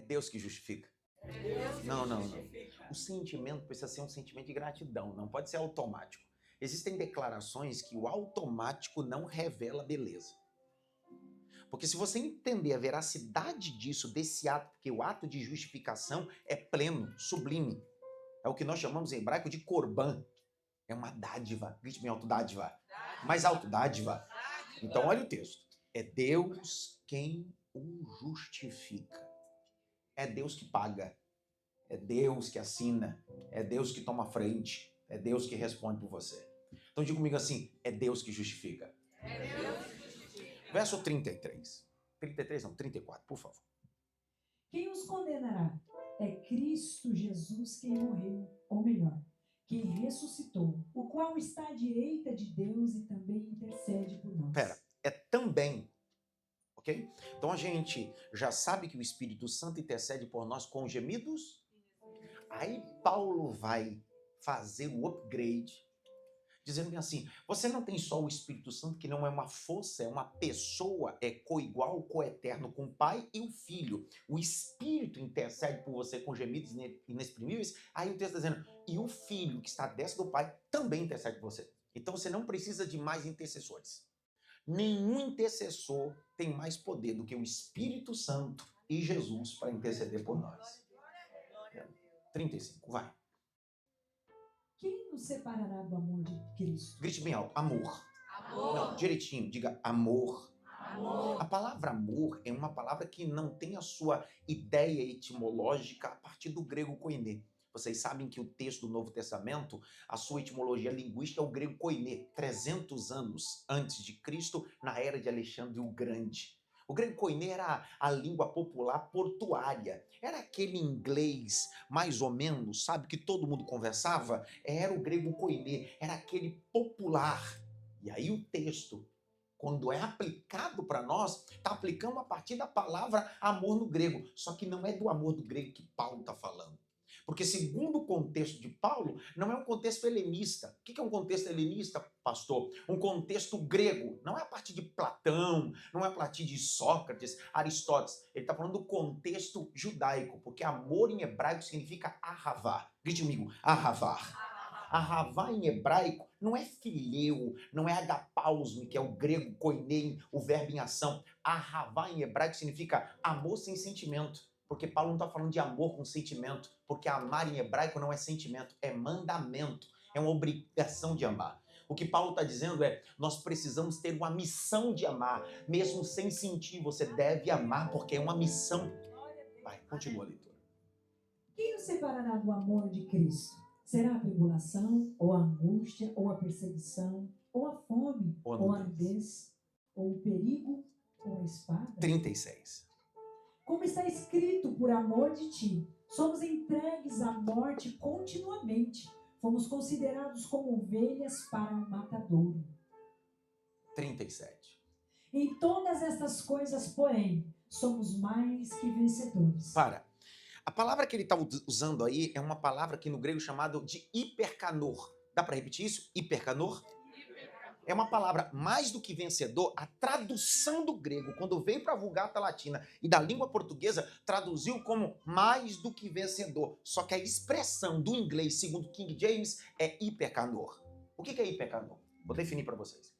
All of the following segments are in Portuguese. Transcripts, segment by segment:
Deus que justifica. Não. O sentimento precisa ser um sentimento de gratidão, não pode ser automático. Existem declarações que o automático não revela beleza. Porque se você entender a veracidade disso, desse ato, porque o ato de justificação é pleno, sublime. É o que nós chamamos em hebraico de corban. É uma dádiva. Grite bem alto, dádiva. Mais alto, dádiva. Então olha o texto. É Deus quem o justifica. É Deus que paga. É Deus que assina. É Deus que toma a frente. É Deus que responde por você. Então diga comigo assim, é Deus que justifica. É Deus que justifica. Verso 33. 33 não, 34, por favor. Quem os condenará? É Cristo Jesus quem morreu, ou melhor, quem ressuscitou, o qual está à direita de Deus e também intercede por nós. Pera, é também, ok? Então a gente já sabe que o Espírito Santo intercede por nós com gemidos. Aí Paulo vai fazer o upgrade, dizendo bem assim, você não tem só o Espírito Santo, que não é uma força, é uma pessoa, é coigual, coeterno com o Pai e o Filho. O Espírito intercede por você com gemidos inexprimíveis. Aí o texto está dizendo, e o Filho que está à destra do Pai também intercede por você. Então você não precisa de mais intercessores. Nenhum intercessor tem mais poder do que o Espírito Santo e Jesus para interceder por nós. 35, vai. Quem nos separará do amor de Cristo? Grite bem alto, amor. Amor. Não, direitinho, diga amor. Amor. A palavra amor é uma palavra que não tem a sua ideia etimológica a partir do grego koiné. Vocês sabem que o texto do Novo Testamento, a sua etimologia linguística é o grego koiné, 300 anos antes de Cristo, na era de Alexandre o Grande. O grego koiné era a língua popular portuária. Era aquele inglês, mais ou menos, sabe, que todo mundo conversava? Era o grego koiné, era aquele popular. E aí o texto, quando é aplicado para nós, está aplicando a partir da palavra amor no grego. Só que não é do amor do grego que Paulo está falando. Porque segundo o contexto de Paulo, não é um contexto helenista. O que é um contexto helenista, pastor? Um contexto grego. Não é a partir de Platão, não é a partir de Sócrates, Aristóteles. Ele está falando do contexto judaico, porque amor em hebraico significa ahavá. Grite comigo, ahavar. Ahavá em hebraico não é fileu, não é agapausme, que é o grego koiné, o verbo em ação. Ahavá em hebraico significa amor sem sentimento. Porque Paulo não está falando de amor com sentimento, porque amar em hebraico não é sentimento, é mandamento, é uma obrigação de amar. O que Paulo está dizendo é, nós precisamos ter uma missão de amar, mesmo sem sentir, você deve amar, porque é uma missão. Vai, continua a leitura. Quem nos separará do amor de Cristo? Será a tribulação, ou a angústia, ou a perseguição, ou a fome, ou a nudez, ou o perigo, ou a espada? 36. Como está escrito, por amor de ti, somos entregues à morte continuamente. Fomos considerados como ovelhas para o matadouro. 37. Em todas estas coisas, porém, somos mais que vencedores. Para. A palavra que ele está usando aí é uma palavra que no grego é chamada de hipercanor. Dá para repetir isso? Hipercanor? É uma palavra mais do que vencedor. A tradução do grego, quando veio para a Vulgata Latina e da língua portuguesa, traduziu como mais do que vencedor. Só que a expressão do inglês, segundo King James, é hipercanor. O que é hipercanor? Vou definir para vocês.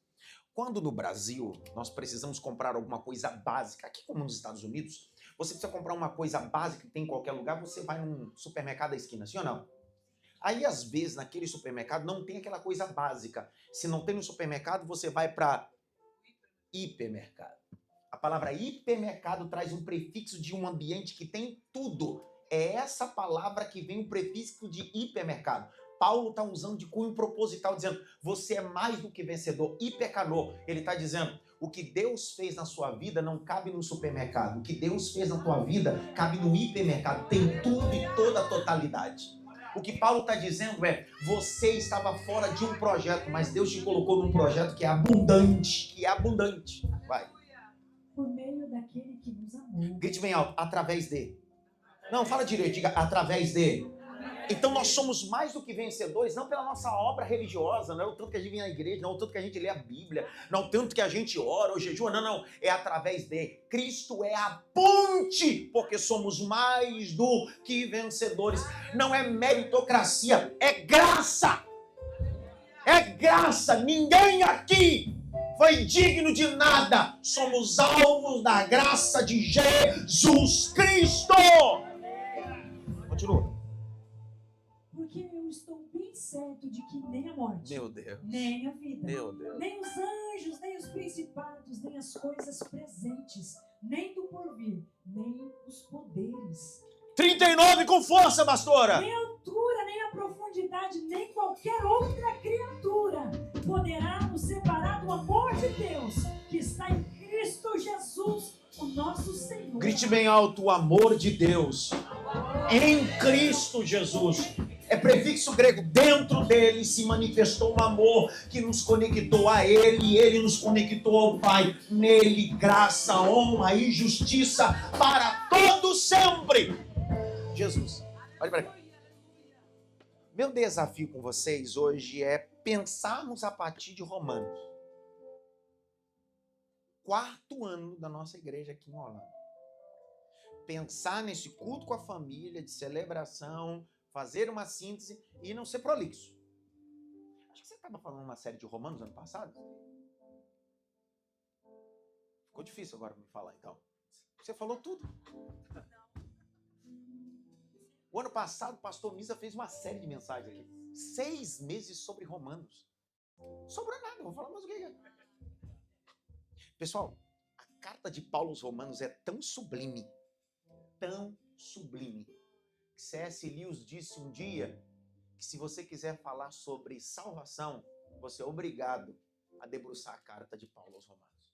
Quando no Brasil nós precisamos comprar alguma coisa básica, aqui como nos Estados Unidos, você precisa comprar uma coisa básica que tem em qualquer lugar, você vai num supermercado da esquina, sim ou não? Aí, às vezes, naquele supermercado não tem aquela coisa básica. Se não tem no supermercado, você vai para hipermercado. A palavra hipermercado traz um prefixo de um ambiente que tem tudo. É essa palavra que vem o prefixo de hipermercado. Paulo está usando de cunho proposital, dizendo, você é mais do que vencedor, hipercanor. Ele está dizendo, o que Deus fez na sua vida não cabe no supermercado. O que Deus fez na tua vida cabe no hipermercado. Tem tudo e toda a totalidade. O que Paulo está dizendo é, você estava fora de um projeto, mas Deus te colocou num projeto que é abundante, Vai. Por meio daquele que nos amou. Grite bem alto, através de. Não, fala direito, diga através de. Então nós somos mais do que vencedores, não pela nossa obra religiosa, não é o tanto que a gente vem à igreja, não é o tanto que a gente lê a Bíblia, não é o tanto que a gente ora ou jejua, não. É através de Cristo, é a ponte, porque somos mais do que vencedores. Não é meritocracia, é graça. É graça, ninguém aqui foi digno de nada. Somos alvos da graça de Jesus Cristo. Continua. Porque eu estou bem certo de que nem a morte, Meu Deus. nem a vida, Meu Deus. nem os anjos, nem os principados, nem as coisas presentes, nem do porvir, nem os poderes, 39 com força, pastora. nem a altura, nem a profundidade, nem qualquer outra criatura poderá nos separar do amor de Deus que está em Cristo Jesus, o nosso Senhor. Grite bem alto, o amor de Deus em Cristo Jesus. É prefixo grego, dentro dele se manifestou um amor que nos conectou a ele e ele nos conectou ao Pai. Nele, graça, honra e justiça para todos sempre. Jesus. Olha para cá. Meu desafio com vocês hoje é pensarmos a partir de Romanos. 4º ano da nossa igreja aqui em Holanda. Pensar nesse culto com a família, de celebração, fazer uma síntese e não ser prolixo. Acho que você estava falando uma série de Romanos ano passado. Ficou difícil agora me falar, então. Você falou tudo. O ano passado, o pastor Misa fez uma série de mensagens aqui. 6 meses sobre Romanos. Sobrou nada, vou falar mais o que é. Pessoal, a carta de Paulo aos Romanos é tão sublime, que C.S. Lewis disse um dia que se você quiser falar sobre salvação, você é obrigado a debruçar a carta de Paulo aos Romanos.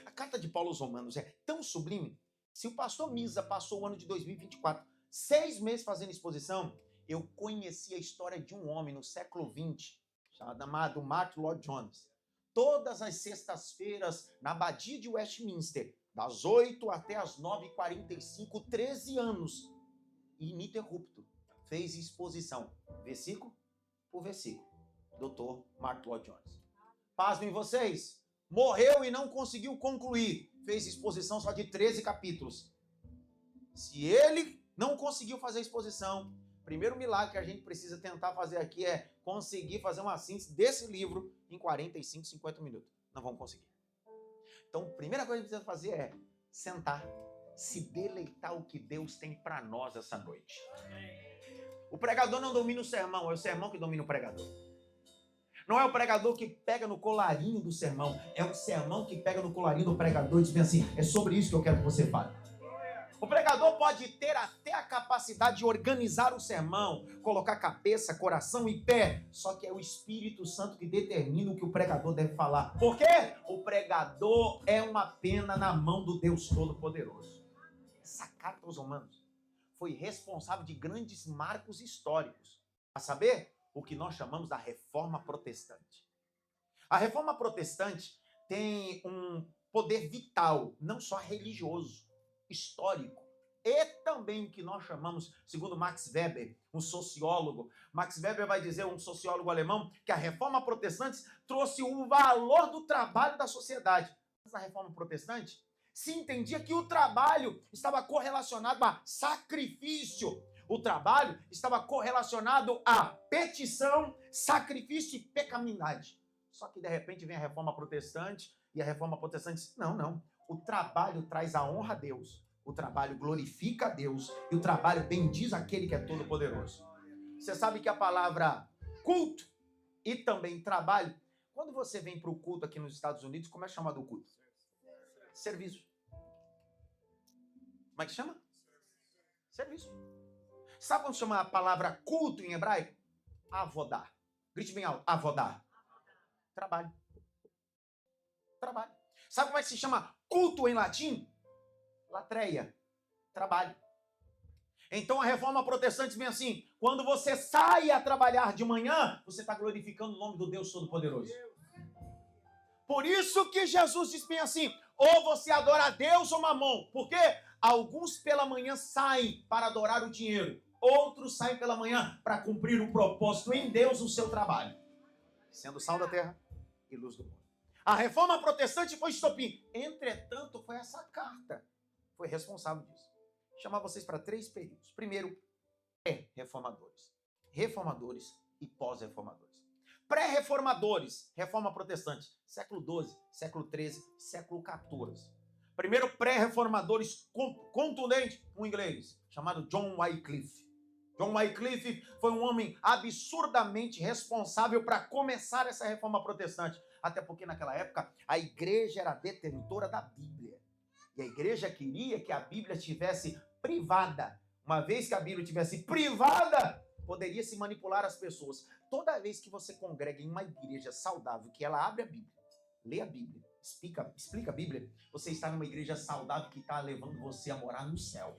A carta de Paulo aos Romanos é tão sublime, se o pastor Misa passou o ano de 2024 6 meses fazendo exposição, eu conheci a história de um homem no século XX, chamado Martyn Lloyd-Jones. Todas as sextas-feiras, na abadia de Westminster, das 8 até as 9h45, 13 anos, ininterrupto, fez exposição, versículo por versículo. Dr. Martyn Lloyd-Jones. Pasmem vocês, morreu e não conseguiu concluir, fez exposição só de 13 capítulos. Se ele não conseguiu fazer a exposição, o primeiro milagre que a gente precisa tentar fazer aqui é conseguir fazer uma síntese desse livro em 45, 50 minutos. Não vamos conseguir. Então, a primeira coisa que precisa fazer é sentar, se deleitar o que Deus tem para nós essa noite. O pregador não domina o sermão, é o sermão que domina o pregador. Não é o pregador que pega no colarinho do sermão, é o sermão que pega no colarinho do pregador e diz assim, é sobre isso que eu quero que você fale. O pregador pode ter até a capacidade de organizar o sermão, colocar cabeça, coração e pé, só que é o Espírito Santo que determina o que o pregador deve falar. Por quê? O pregador é uma pena na mão do Deus Todo-Poderoso. Essa carta aos Romanos foi responsável de grandes marcos históricos, a saber, o que nós chamamos da Reforma Protestante. A Reforma Protestante tem um poder vital, não só religioso, histórico, e também o que nós chamamos, segundo Max Weber, um sociólogo. Max Weber vai dizer, um sociólogo alemão, que a Reforma Protestante trouxe o valor do trabalho da sociedade. Na Reforma Protestante, se entendia que o trabalho estava correlacionado a sacrifício. O trabalho estava correlacionado a petição, sacrifício e pecaminosidade. Só que, de repente, vem a Reforma Protestante, e a Reforma Protestante diz, não. O trabalho traz a honra a Deus, o trabalho glorifica a Deus e o trabalho bendiz aquele que é todo-poderoso. Você sabe que a palavra culto e também trabalho, quando você vem para o culto aqui nos Estados Unidos, como é chamado o culto? Serviço. Como é que chama? Serviço. Sabe quando chama a palavra culto em hebraico? Avodá. Grite bem alto. Avodá. Trabalho. Trabalho. Sabe como é que se chama culto em latim? Latreia. Trabalho. Então a Reforma Protestante vem assim, quando você sai a trabalhar de manhã, você está glorificando o nome do Deus Todo-Poderoso. Por isso que Jesus diz bem assim, ou você adora a Deus ou Mamon. Por quê? Alguns pela manhã saem para adorar o dinheiro, outros outros saem pela manhã para cumprir o propósito em Deus, o seu trabalho, sendo sal da terra e luz do mundo. A reforma protestante foi estopim. Entretanto, foi essa carta que foi responsável disso. Vou chamar vocês para 3 períodos. Primeiro, pré-reformadores. Reformadores e pós-reformadores. Pré-reformadores, reforma protestante, século XII, século XIII, século XIV. Primeiro, pré-reformadores contundente, um inglês chamado John Wycliffe. John Wycliffe foi um homem absurdamente responsável para começar essa reforma protestante. Até porque naquela época a igreja era detentora da Bíblia. E a igreja queria que a Bíblia estivesse privada. Uma vez que a Bíblia estivesse privada, poderia se manipular as pessoas. Toda vez que você congrega em uma igreja saudável, que ela abre a Bíblia, lê a Bíblia, explica a Bíblia, você está numa igreja saudável que está levando você a morar no céu.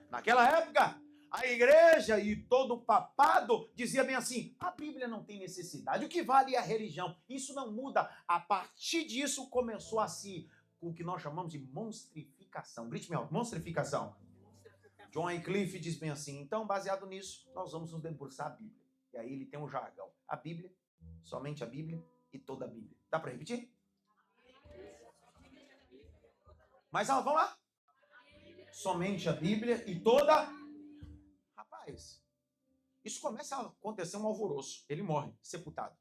Naquela época, a igreja e todo o papado dizia bem assim, a Bíblia não tem necessidade, o que vale é a religião. Isso não muda. A partir disso começou a se, o que nós chamamos de monstrificação. Grite-me alto, monstrificação. John Wycliffe diz bem assim, então baseado nisso, nós vamos nos debruçar a Bíblia. E aí ele tem um jargão. A Bíblia, somente a Bíblia e toda a Bíblia. Dá para repetir? Mas vamos lá. Somente a Bíblia e toda... Rapaz, isso começa a acontecer um alvoroço. Ele morre, sepultado.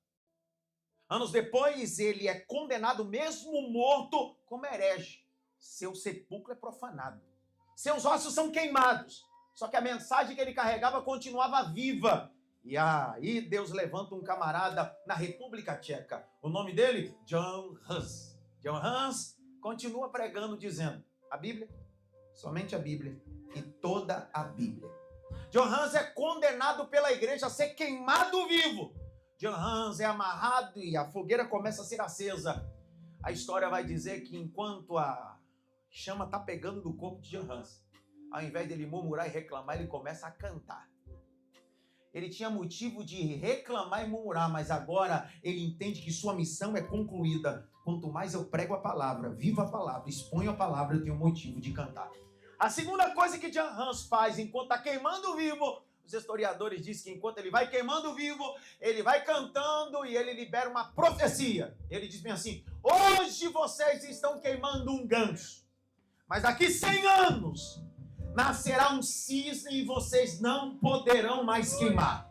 Anos depois, ele é condenado, mesmo morto, como herege. Seu sepulcro é profanado. Seus ossos são queimados. Só que a mensagem que ele carregava continuava viva. E aí Deus levanta um camarada na República Tcheca. O nome dele? John Hus. John Hus continua pregando, dizendo, a Bíblia, somente a Bíblia e toda a Bíblia. John Hus é condenado pela igreja a ser queimado vivo. John Hus é amarrado e a fogueira começa a ser acesa. A história vai dizer que enquanto a chama está pegando no corpo de John Hus, ao invés dele murmurar e reclamar, ele começa a cantar. Ele tinha motivo de reclamar e murmurar, mas agora ele entende que sua missão é concluída. Quanto mais eu prego a palavra, vivo a palavra, exponho a palavra, eu tenho motivo de cantar. A segunda coisa que John Hus faz enquanto está queimando vivo, os historiadores dizem que enquanto ele vai queimando vivo, ele vai cantando e ele libera uma profecia. Ele diz bem assim, hoje vocês estão queimando um ganso, mas daqui 100 anos nascerá um cisne e vocês não poderão mais queimar.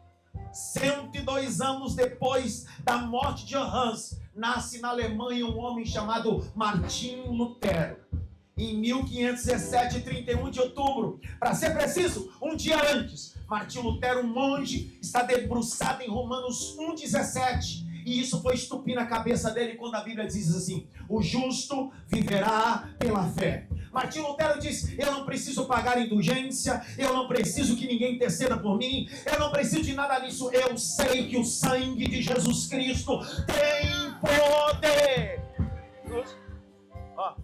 102 anos depois da morte de John Hus, nasce na Alemanha um homem chamado Martinho Lutero. Em 1517, 31 de outubro, para ser preciso, um dia antes, Martinho Lutero, um monge, está debruçado em Romanos 1,17. E isso foi estupir na cabeça dele quando a Bíblia diz assim, o justo viverá pela fé. Martinho Lutero diz, eu não preciso pagar indulgência, eu não preciso que ninguém interceda por mim, eu não preciso de nada disso, eu sei que o sangue de Jesus Cristo tem poder. Ó,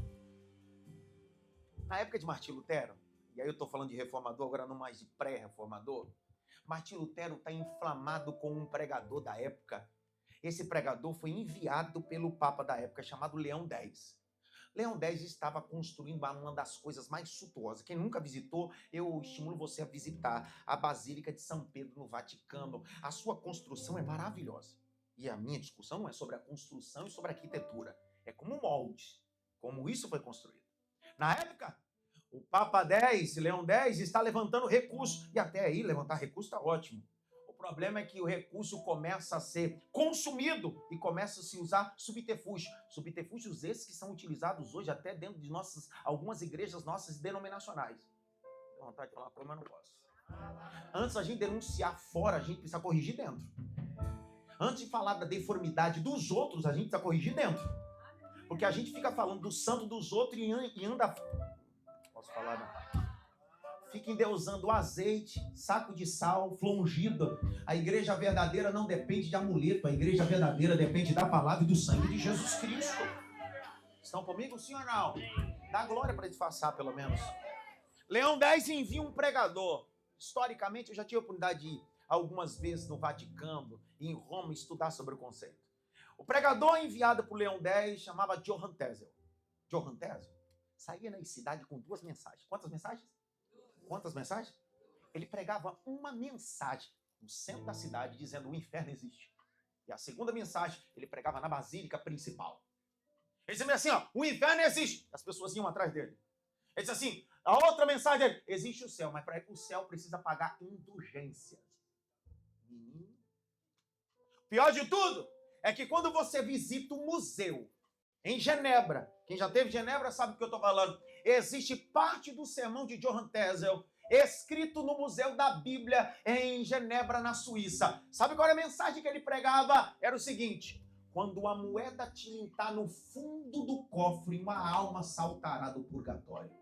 na época de Martinho Lutero, e aí eu estou falando de reformador, agora não mais de pré-reformador, Martinho Lutero está inflamado com um pregador da época. Esse pregador foi enviado pelo Papa da época, chamado Leão X. Leão X estava construindo uma das coisas mais suntuosas. Quem nunca visitou, eu estimulo você a visitar a Basílica de São Pedro no Vaticano. A sua construção é maravilhosa. E a minha discussão não é sobre a construção e sobre a arquitetura. É como um molde, como isso foi construído. Na época, o Papa X, Leão X, está levantando recurso. E até aí, levantar recurso está ótimo. O problema é que o recurso começa a ser consumido e começa a se usar subterfúgio. Subterfúgios esses que são utilizados hoje até dentro de algumas igrejas nossas denominacionais. Tenho vontade de falar uma coisa, mas não posso. Antes a gente denunciar fora, a gente precisa corrigir dentro. Antes de falar da deformidade dos outros, a gente precisa corrigir dentro. Porque a gente fica falando do santo dos outros e anda... Posso falar, não? Fica endeusando o azeite, saco de sal, flor ungida. A igreja verdadeira não depende de amuleto. A igreja verdadeira depende da palavra e do sangue de Jesus Cristo. Estão comigo, sim ou não? Dá glória para disfarçar, pelo menos. Leão X envia um pregador. Historicamente, eu já tive a oportunidade de ir algumas vezes no Vaticano e em Roma estudar sobre o conceito. O pregador enviado por Leão X chamava Johann Tetzel. Johann Tetzel saía na cidade com 2 mensagens. Quantas mensagens? Quantas mensagens? ele pregava uma mensagem no centro da cidade dizendo: o inferno existe. E a segunda mensagem ele pregava na basílica principal. Ele dizia assim, ó, o inferno existe. As pessoas iam atrás dele. Ele disse assim, a outra mensagem dele, existe o céu, mas para ir para o céu precisa pagar indulgências. Pior de tudo é que quando você visita um museu em Genebra, quem já teve em Genebra sabe do que eu estou falando, existe parte do sermão de Johann Tetzel escrito no Museu da Bíblia em Genebra, na Suíça. Sabe qual era a mensagem que ele pregava? Era o seguinte: quando a moeda tilintar no fundo do cofre, uma alma saltará do purgatório.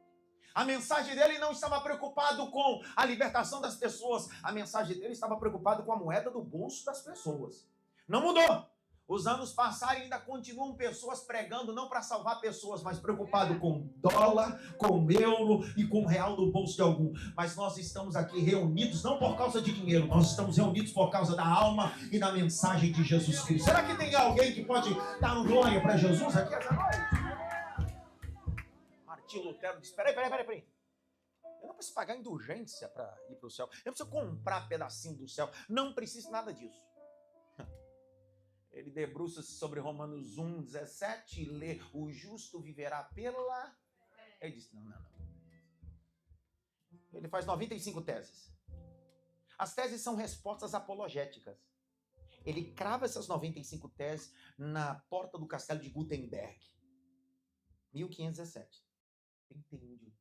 A mensagem dele não estava preocupado com a libertação das pessoas. A mensagem dele estava preocupado com a moeda do bolso das pessoas. Não mudou. Os anos passaram e ainda continuam pessoas pregando, não para salvar pessoas, mas preocupado com dólar, com euro e com real no bolso de algum. Mas nós estamos aqui reunidos não por causa de dinheiro, nós estamos reunidos por causa da alma e da mensagem de Jesus Cristo. Será que tem alguém que pode dar um glória para Jesus aqui essa noite? Martim Lutero disse, peraí. Eu não preciso pagar indulgência para ir para o céu. Eu não preciso comprar pedacinho do céu. Não preciso nada disso. Ele debruça-se sobre Romanos 1,17 e lê, o justo viverá pela... Ele diz, não. Ele faz 95 teses. As teses são respostas apologéticas. Ele crava essas 95 teses na porta do castelo de Gutenberg. 1517. 31 de outubro.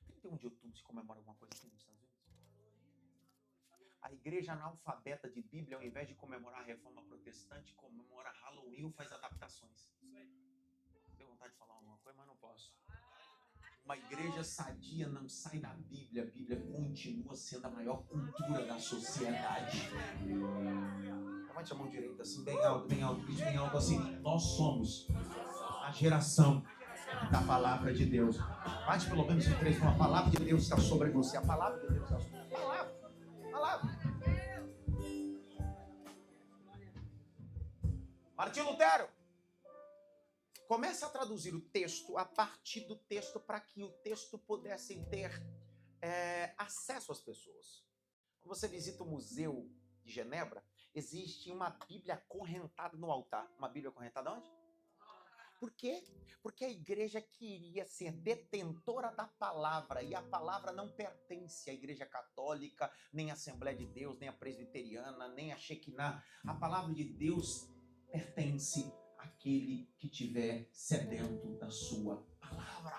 31 de outubro se comemora alguma coisa aqui nos Estados Unidos? A igreja analfabeta de Bíblia, ao invés de comemorar a reforma protestante, comemora Halloween ou faz adaptações. Tenho vontade de falar alguma coisa, mas não posso. Uma igreja sadia não sai da Bíblia. A Bíblia continua sendo a maior cultura da sociedade. Levante a mão direita assim, bem alto, bem alto assim. Nós somos a geração da palavra de Deus. Bate pelo menos em 3, uma palavra de Deus está sobre você. A palavra de Deus está sobre você. Palavra. Martim Lutero começa a traduzir o texto a partir do texto para que o texto pudesse ter acesso às pessoas. Quando você visita o Museu de Genebra, existe uma Bíblia acorrentada no altar. Uma Bíblia acorrentada onde? Por quê? Porque a igreja queria ser detentora da palavra, e a palavra não pertence à igreja católica, nem à Assembleia de Deus, nem à presbiteriana, nem à Shekinah. A palavra de Deus pertence àquele que tiver sedento da sua palavra.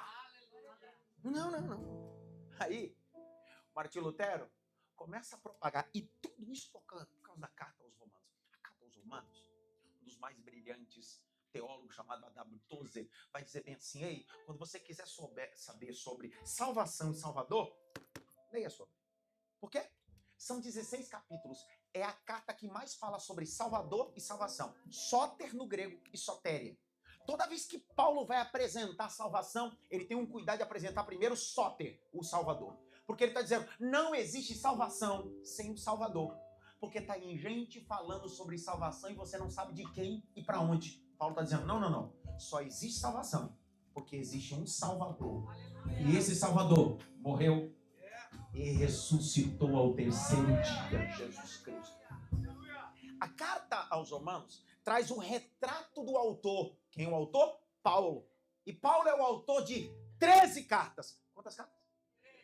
Não. Aí, Martim Lutero começa a propagar, e tudo isso por causa da carta aos Romanos. A carta aos Romanos, um dos mais brilhantes teólogo chamado A.W. Tozer, vai dizer bem assim, ei, quando você quiser saber sobre salvação e Salvador, leia sobre. Por quê? São 16 capítulos. É a carta que mais fala sobre Salvador e salvação. Sóter no grego e sotéria. Toda vez que Paulo vai apresentar salvação, ele tem um cuidado de apresentar primeiro Sóter, o Salvador. Porque ele está dizendo, não existe salvação sem o Salvador. Porque está em gente falando sobre salvação e você não sabe de quem e para onde. Paulo está dizendo, não. Só existe salvação porque existe um Salvador. E esse Salvador morreu e ressuscitou ao terceiro dia, Jesus Cristo. A carta aos Romanos traz o retrato do autor. Quem é o autor? Paulo. E Paulo é o autor de 13 cartas. Quantas cartas?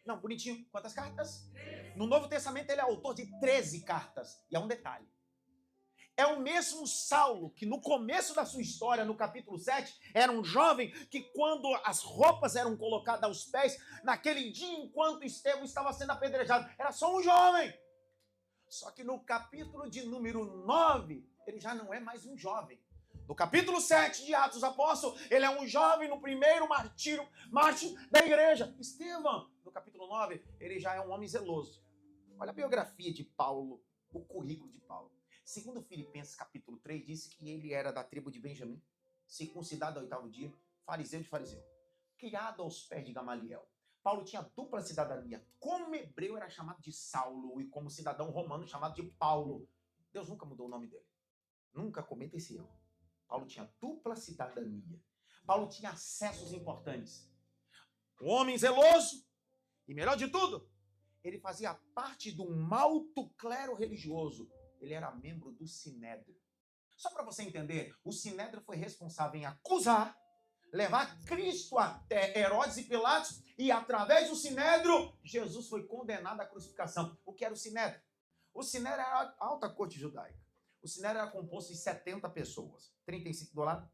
Não, bonitinho. Quantas cartas? No Novo Testamento ele é autor de 13 cartas. E há um detalhe. É o mesmo Saulo que no começo da sua história, no capítulo 7, era um jovem que quando as roupas eram colocadas aos pés, naquele dia enquanto Estevão estava sendo apedrejado, era só um jovem. Só que no capítulo de número 9, ele já não é mais um jovem. No capítulo 7 de Atos dos Apóstolos, ele é um jovem no primeiro mártir da igreja. Estevão, no capítulo 9, ele já é um homem zeloso. Olha a biografia de Paulo, o currículo de Paulo. Segundo Filipenses capítulo 3, disse que ele era da tribo de Benjamim, circuncidado ao 8º dia, fariseu de fariseu, criado aos pés de Gamaliel. Paulo tinha dupla cidadania. Como hebreu era chamado de Saulo e como cidadão romano chamado de Paulo. Deus nunca mudou o nome dele. Nunca cometa esse erro. Paulo tinha dupla cidadania. Paulo tinha acessos importantes. Um homem zeloso e, melhor de tudo, ele fazia parte de um alto clero religioso. Ele era membro do Sinédrio. Só para você entender, o Sinédrio foi responsável em acusar, levar Cristo até Herodes e Pilatos, e através do Sinédrio, Jesus foi condenado à crucificação. O que era o Sinédrio? O Sinédrio era a alta corte judaica. O Sinédrio era composto de 70 pessoas, 35 do lado,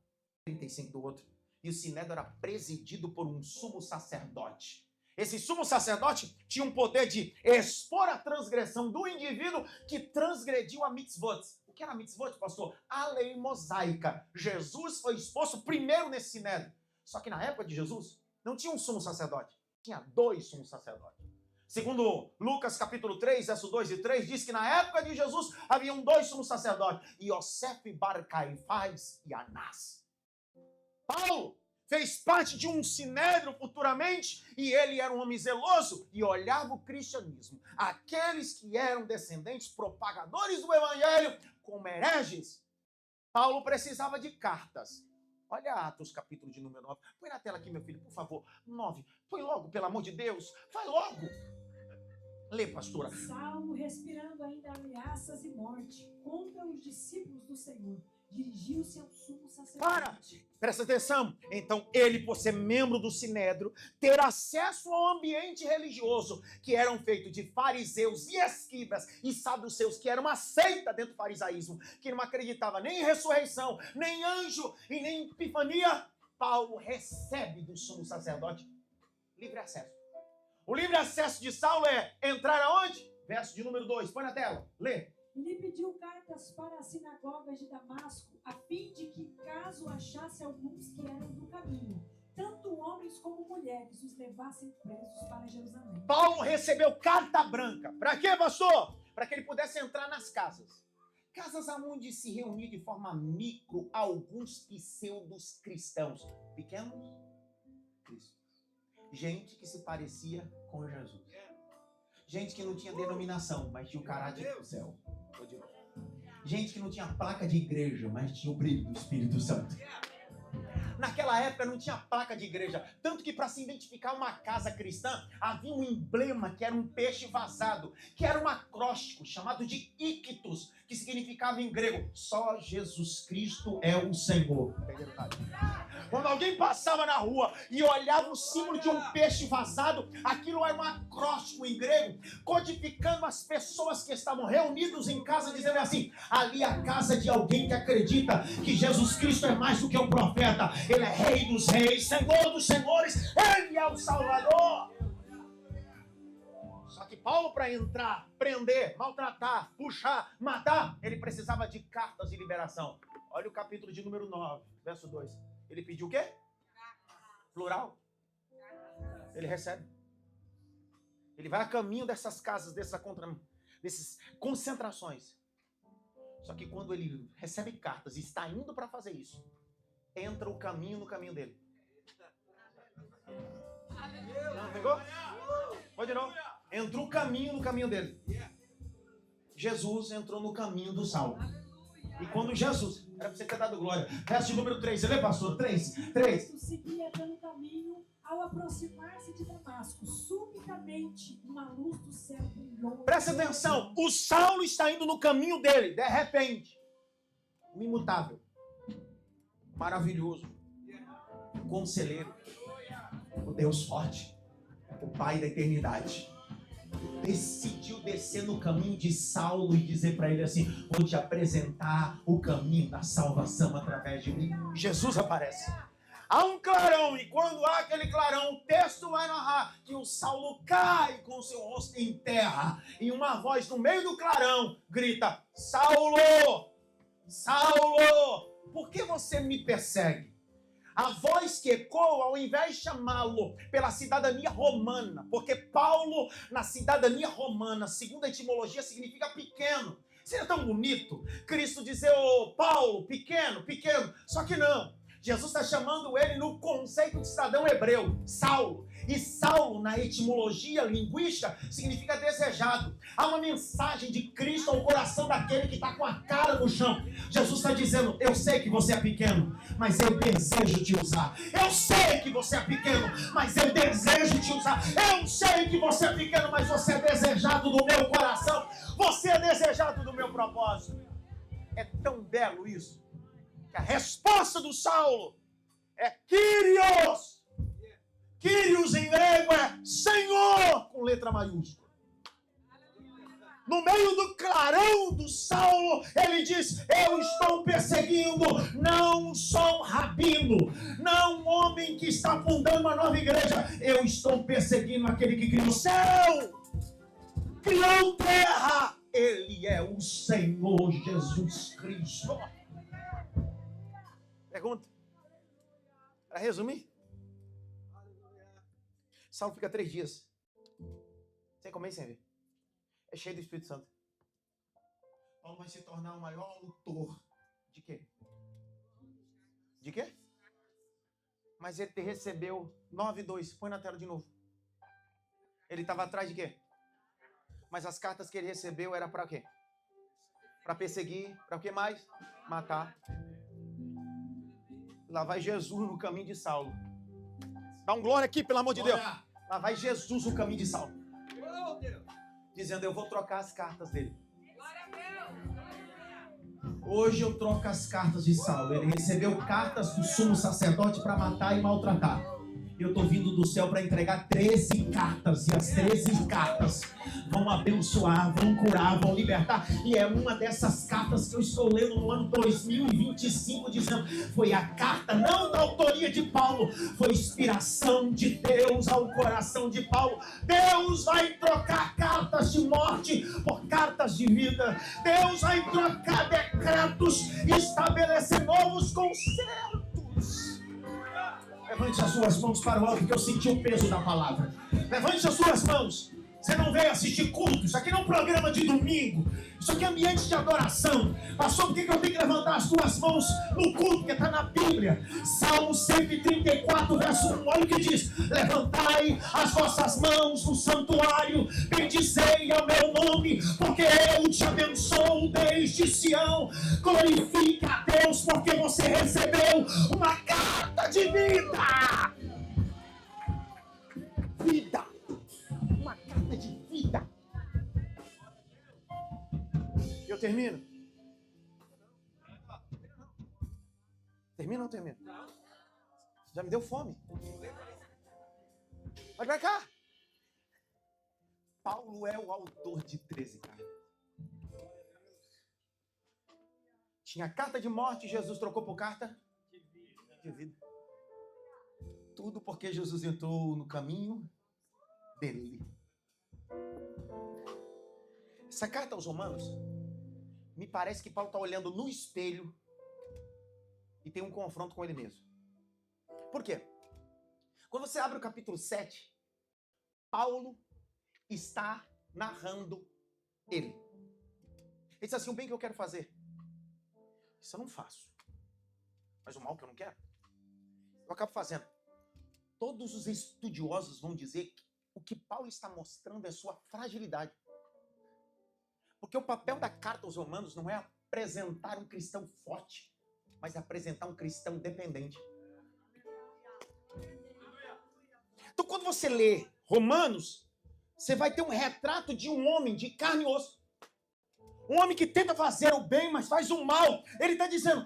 35 do outro. E o Sinédrio era presidido por um sumo sacerdote. Esse sumo sacerdote tinha um poder de expor a transgressão do indivíduo que transgrediu a mitzvot. O que era a mitzvot, pastor? A lei mosaica. Jesus foi exposto primeiro nesse Sinédrio. Só que na época de Jesus, não tinha um sumo sacerdote. Tinha 2 sumos sacerdotes. Segundo Lucas capítulo 3, versos 2 e 3, diz que na época de Jesus haviam 2 sumos sacerdotes. Yosef bar Caifás e Anás. Paulo fez parte de um sinédrio futuramente, e ele era um homem zeloso e olhava o cristianismo, aqueles que eram descendentes propagadores do evangelho, como hereges. Paulo precisava de cartas. Olha Atos, capítulo de número 9. Põe na tela aqui, meu filho, por favor. 9. Põe logo, pelo amor de Deus. Vai logo. Lê, pastora. Saulo, respirando ainda ameaças e morte contra os discípulos do Senhor, dirigiu-se ao sumo sacerdote. Presta atenção. Então, ele, por ser membro do Sinédrio, ter acesso ao ambiente religioso, que eram feitos de fariseus e escribas e saduceus, que era uma seita dentro do farisaísmo, que não acreditava nem em ressurreição, nem anjo e nem epifania. Paulo recebe do sumo sacerdote livre acesso. O livre acesso de Saulo é entrar aonde? Verso de número 2. Põe na tela. Lê. E lhe pediu cartas para as sinagogas de Damasco, a fim de que, caso achasse alguns que eram do caminho, tanto homens como mulheres, os levassem presos para Jerusalém. Paulo recebeu carta branca. Para quê, pastor? Para que ele pudesse entrar nas casas. Casas onde se reuniam de forma micro alguns pseudos cristãos. Pequenos cristãos. Gente que se parecia com Jesus. Gente que não tinha denominação, mas tinha o caráter do céu. Gente que não tinha placa de igreja, mas tinha o brilho do Espírito Santo. Naquela época não tinha placa de igreja, tanto que para se identificar uma casa cristã, havia um emblema que era um peixe vazado, que era um acróstico chamado de ictus, que significava em grego, só Jesus Cristo é o Senhor. Quando alguém passava na rua e olhava o símbolo de um peixe vazado, aquilo era um acróstico em grego, codificando as pessoas que estavam reunidas em casa, dizendo assim, ali é a casa de alguém que acredita que Jesus Cristo é mais do que um profeta, ele é Rei dos Reis, Senhor dos Senhores, ele é o Salvador. Só que Paulo, para entrar, prender, maltratar, puxar, matar, ele precisava de cartas de liberação. Olha o capítulo de número 9, verso 2. Ele pediu o quê? Plural. Ele recebe. Ele vai a caminho dessas casas, dessas concentrações. Só que quando ele recebe cartas e está indo para fazer isso, entra o caminho no caminho dele. Não pegou? Pode não. Entrou o caminho no caminho dele. Jesus entrou no caminho do Saulo. E quando Jesus, era para você ter dado glória. Verso de número 3, você lê, pastor? 3. Seguia pelo caminho, ao aproximar-se de Damasco, subitamente uma luz do céu brilhou. Presta atenção, o Saulo está indo no caminho dele, de repente. O imutável, maravilhoso, conselheiro, o Deus forte, o Pai da eternidade, decidiu descer no caminho de Saulo e dizer para ele assim, vou te apresentar o caminho da salvação através de mim. Jesus aparece. Há um clarão, e quando há aquele clarão, o texto vai narrar que o Saulo cai com o seu rosto em terra, e uma voz no meio do clarão grita, Saulo, Saulo, por que você me persegue? A voz que ecoa, ao invés de chamá-lo pela cidadania romana, porque Paulo, na cidadania romana, segundo a etimologia, significa pequeno. Seria tão bonito Cristo dizer, ô Paulo, pequeno, pequeno. Só que não. Jesus está chamando ele no conceito de cidadão hebreu, Saulo. E Saulo, na etimologia linguística, significa desejado. Há uma mensagem de Cristo ao coração daquele que está com a cara no chão. Jesus está dizendo, eu sei que você é pequeno, mas eu desejo te usar. Eu sei que você é pequeno, mas eu desejo te usar. Eu sei que você é pequeno, mas você é desejado. desejado do meu coração. Você é desejado do meu propósito. É tão belo isso, que a resposta do Saulo é Kyrios. Kyrios em grego é Senhor, com letra maiúscula. No meio do clarão do Saulo, ele diz: eu estou perseguindo não só um rabino, não um homem que está fundando uma nova igreja. Eu estou perseguindo aquele que criou o céu, criou terra. Ele é o Senhor Jesus Cristo. Pergunta. Para resumir, Saulo fica 3 dias sem comer e sem ver. É cheio do Espírito Santo. Paulo vai se tornar o maior autor de quê? De quê? Mas ele recebeu 9:2. Põe na tela de novo. Ele estava atrás de quê? Mas as cartas que ele recebeu era para quê? Para perseguir. Para o que mais? Matar. Lá vai Jesus no caminho de Saulo. Dá um glória aqui, pelo amor de Deus. Lá vai Jesus no caminho de Saulo. Dizendo: eu vou trocar as cartas dele. Hoje eu troco as cartas de Saulo. Ele recebeu cartas do sumo sacerdote para matar e maltratar. Eu estou vindo do céu para entregar 13 cartas. E as 13 cartas vão abençoar, vão curar, vão libertar. E é uma dessas cartas que eu estou lendo no ano 2025, dizendo: foi a carta não da autoria de Paulo, foi inspiração de Deus ao coração de Paulo. Deus vai trocar cartas de morte por cartas de vida. Deus vai trocar decretos e estabelecer novos conceitos. Levante as suas mãos para o alto, que eu senti o peso da palavra. Levante as suas mãos. Você não veio assistir culto. Isso aqui não é um programa de domingo. Isso aqui é ambiente de adoração. Pastor, por que eu tenho que levantar as tuas mãos no culto? Porque está na Bíblia. Salmo 134, verso 1. Olha o que diz: levantai as vossas mãos no santuário, bendizei ao meu nome, porque eu te abençoo desde Sião. Glorifica a Deus, porque você recebeu uma carta de vida. Vida. Uma carta de vida. Eu termino? Termina ou não termina? Já me deu fome. Vai pra cá. Paulo é o autor de 13 cartas. Tinha carta de morte, Jesus trocou por carta de vida. Tudo porque Jesus entrou no caminho dele. Essa carta aos Romanos, me parece que Paulo está olhando no espelho e tem um confronto com ele mesmo. Por quê? Quando você abre o capítulo 7, Paulo está narrando ele. Ele diz assim: o bem que eu quero fazer, isso eu não faço. Mas o mal que eu não quero, eu acabo fazendo. Todos os estudiosos vão dizer que o que Paulo está mostrando é sua fragilidade. Porque o papel da carta aos Romanos não é apresentar um cristão forte, mas apresentar um cristão dependente. Então, quando você lê Romanos, você vai ter um retrato de um homem de carne e osso. Um homem que tenta fazer o bem, mas faz o mal. Ele está dizendo: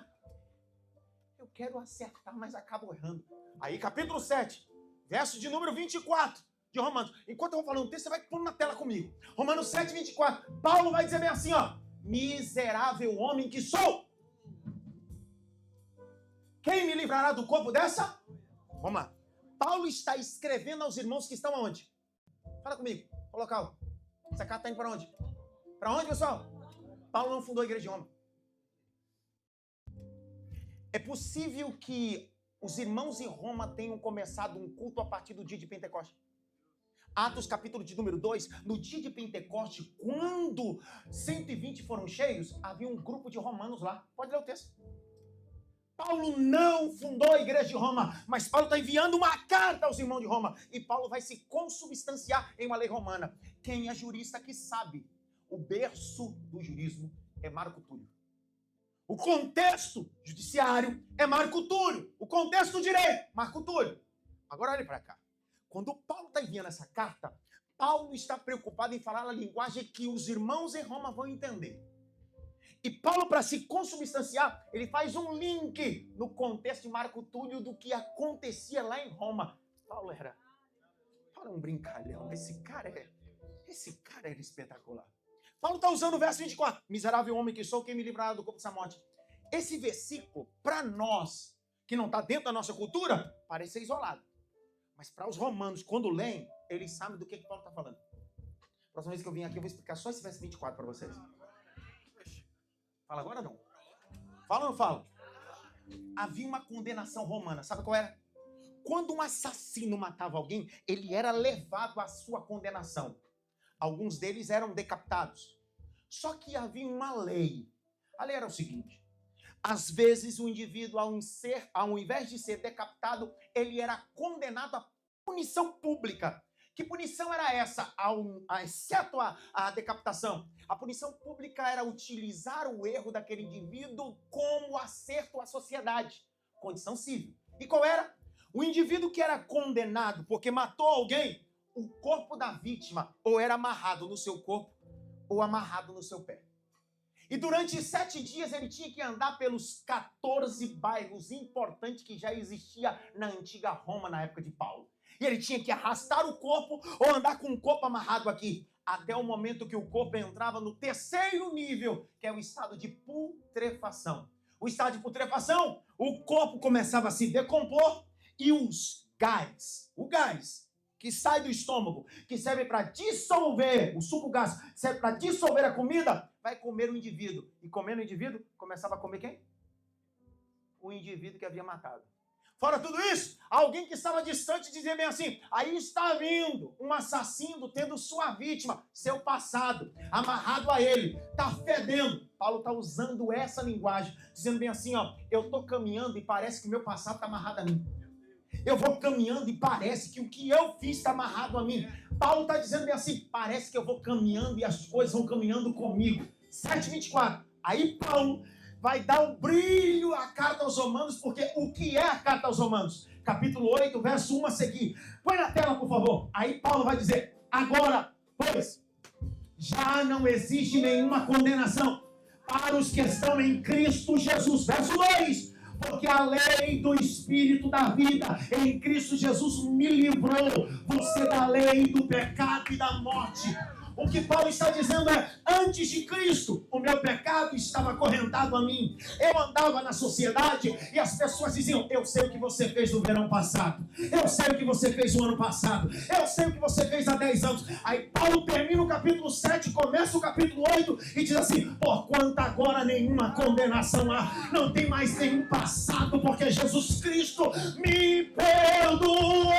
eu quero acertar, mas acabo errando. Aí, capítulo 7, verso de número 24 de Romanos. Enquanto eu vou falando o texto, você vai pôr na tela comigo. Romanos 7, 24. Paulo vai dizer bem assim, ó: miserável homem que sou! Quem me livrará do corpo dessa? Vamos lá. Paulo está escrevendo aos irmãos que estão aonde? Fala comigo. Qual local? Essa carta está indo para onde? Para onde, pessoal? Paulo não fundou a igreja de Roma. É possível que os irmãos em Roma tenham começado um culto a partir do dia de Pentecostes. Atos capítulo de número 2, no dia de Pentecostes, quando 120 foram cheios, havia um grupo de romanos lá. Pode ler o texto. Paulo não fundou a igreja de Roma, mas Paulo está enviando uma carta aos irmãos de Roma. E Paulo vai se consubstanciar em uma lei romana. Quem é jurista que sabe, o berço do jurismo é Marco Túlio. O contexto judiciário é Marco Túlio. O contexto do direito, Marco Túlio. Agora olhe para cá. Quando Paulo está enviando essa carta, Paulo está preocupado em falar a linguagem que os irmãos em Roma vão entender. E Paulo, para se consubstanciar, ele faz um link no contexto de Marco Túlio do que acontecia lá em Roma. Paulo era um brincalhão. Esse cara era espetacular. Paulo está usando o verso 24. Miserável homem que sou, quem me livrará do corpo dessa morte. Esse versículo, para nós, que não está dentro da nossa cultura, parece ser isolado. Mas para os romanos, quando leem, eles sabem do que Paulo está falando. Próxima vez que eu vim aqui, eu vou explicar só esse verso 24 para vocês. Fala agora ou não? Fala ou não fala? Havia uma condenação romana. Sabe qual era? Quando um assassino matava alguém, ele era levado à sua condenação. Alguns deles eram decapitados. Só que havia uma lei. A lei era o seguinte. Às vezes o indivíduo, ao invés de ser decapitado, ele era condenado à punição pública. Que punição era essa, exceto a decapitação? A punição pública era utilizar o erro daquele indivíduo como acerto à sociedade. Condição civil. E qual era? O indivíduo que era condenado porque matou alguém, o corpo da vítima ou era amarrado no seu corpo ou amarrado no seu pé. E durante 7 dias ele tinha que andar pelos 14 bairros importantes que já existia na antiga Roma na época de Paulo. E ele tinha que arrastar o corpo ou andar com o corpo amarrado aqui, até o momento que o corpo entrava no 3º nível, que é o estado de putrefação. O estado de putrefação, o corpo começava a se decompor e o gás que sai do estômago, que serve para dissolver, o suco gástrico, serve para dissolver a comida, vai comer o indivíduo. E comendo o indivíduo, começava a comer quem? O indivíduo que havia matado. Fora tudo isso, alguém que estava distante dizia bem assim, aí está vindo um assassino tendo sua vítima, seu passado, amarrado a ele, está fedendo. Paulo está usando essa linguagem, dizendo bem assim, ó, eu estou caminhando e parece que meu passado está amarrado a mim. Eu vou caminhando e parece que o que eu fiz está amarrado a mim. Paulo está dizendo bem assim, parece que eu vou caminhando e as coisas vão caminhando comigo. 7:24. Aí Paulo vai dar um brilho à carta aos Romanos, porque o que é a carta aos Romanos? Capítulo 8, verso 1 a seguir. Põe na tela, por favor. Aí Paulo vai dizer, agora, pois, já não existe nenhuma condenação para os que estão em Cristo Jesus. Verso 2. Porque a lei do Espírito da vida em Cristo Jesus me livrou, você da lei do pecado e da morte. O que Paulo está dizendo é, antes de Cristo, o meu pecado estava acorrentado a mim. Eu andava na sociedade e as pessoas diziam, eu sei o que você fez no verão passado. Eu sei o que você fez no ano passado. Eu sei o que você fez há 10 anos. Aí Paulo termina o capítulo 7, começa o capítulo 8 e diz assim, porquanto agora nenhuma condenação há, não tem mais nenhum passado, porque Jesus Cristo me perdoou.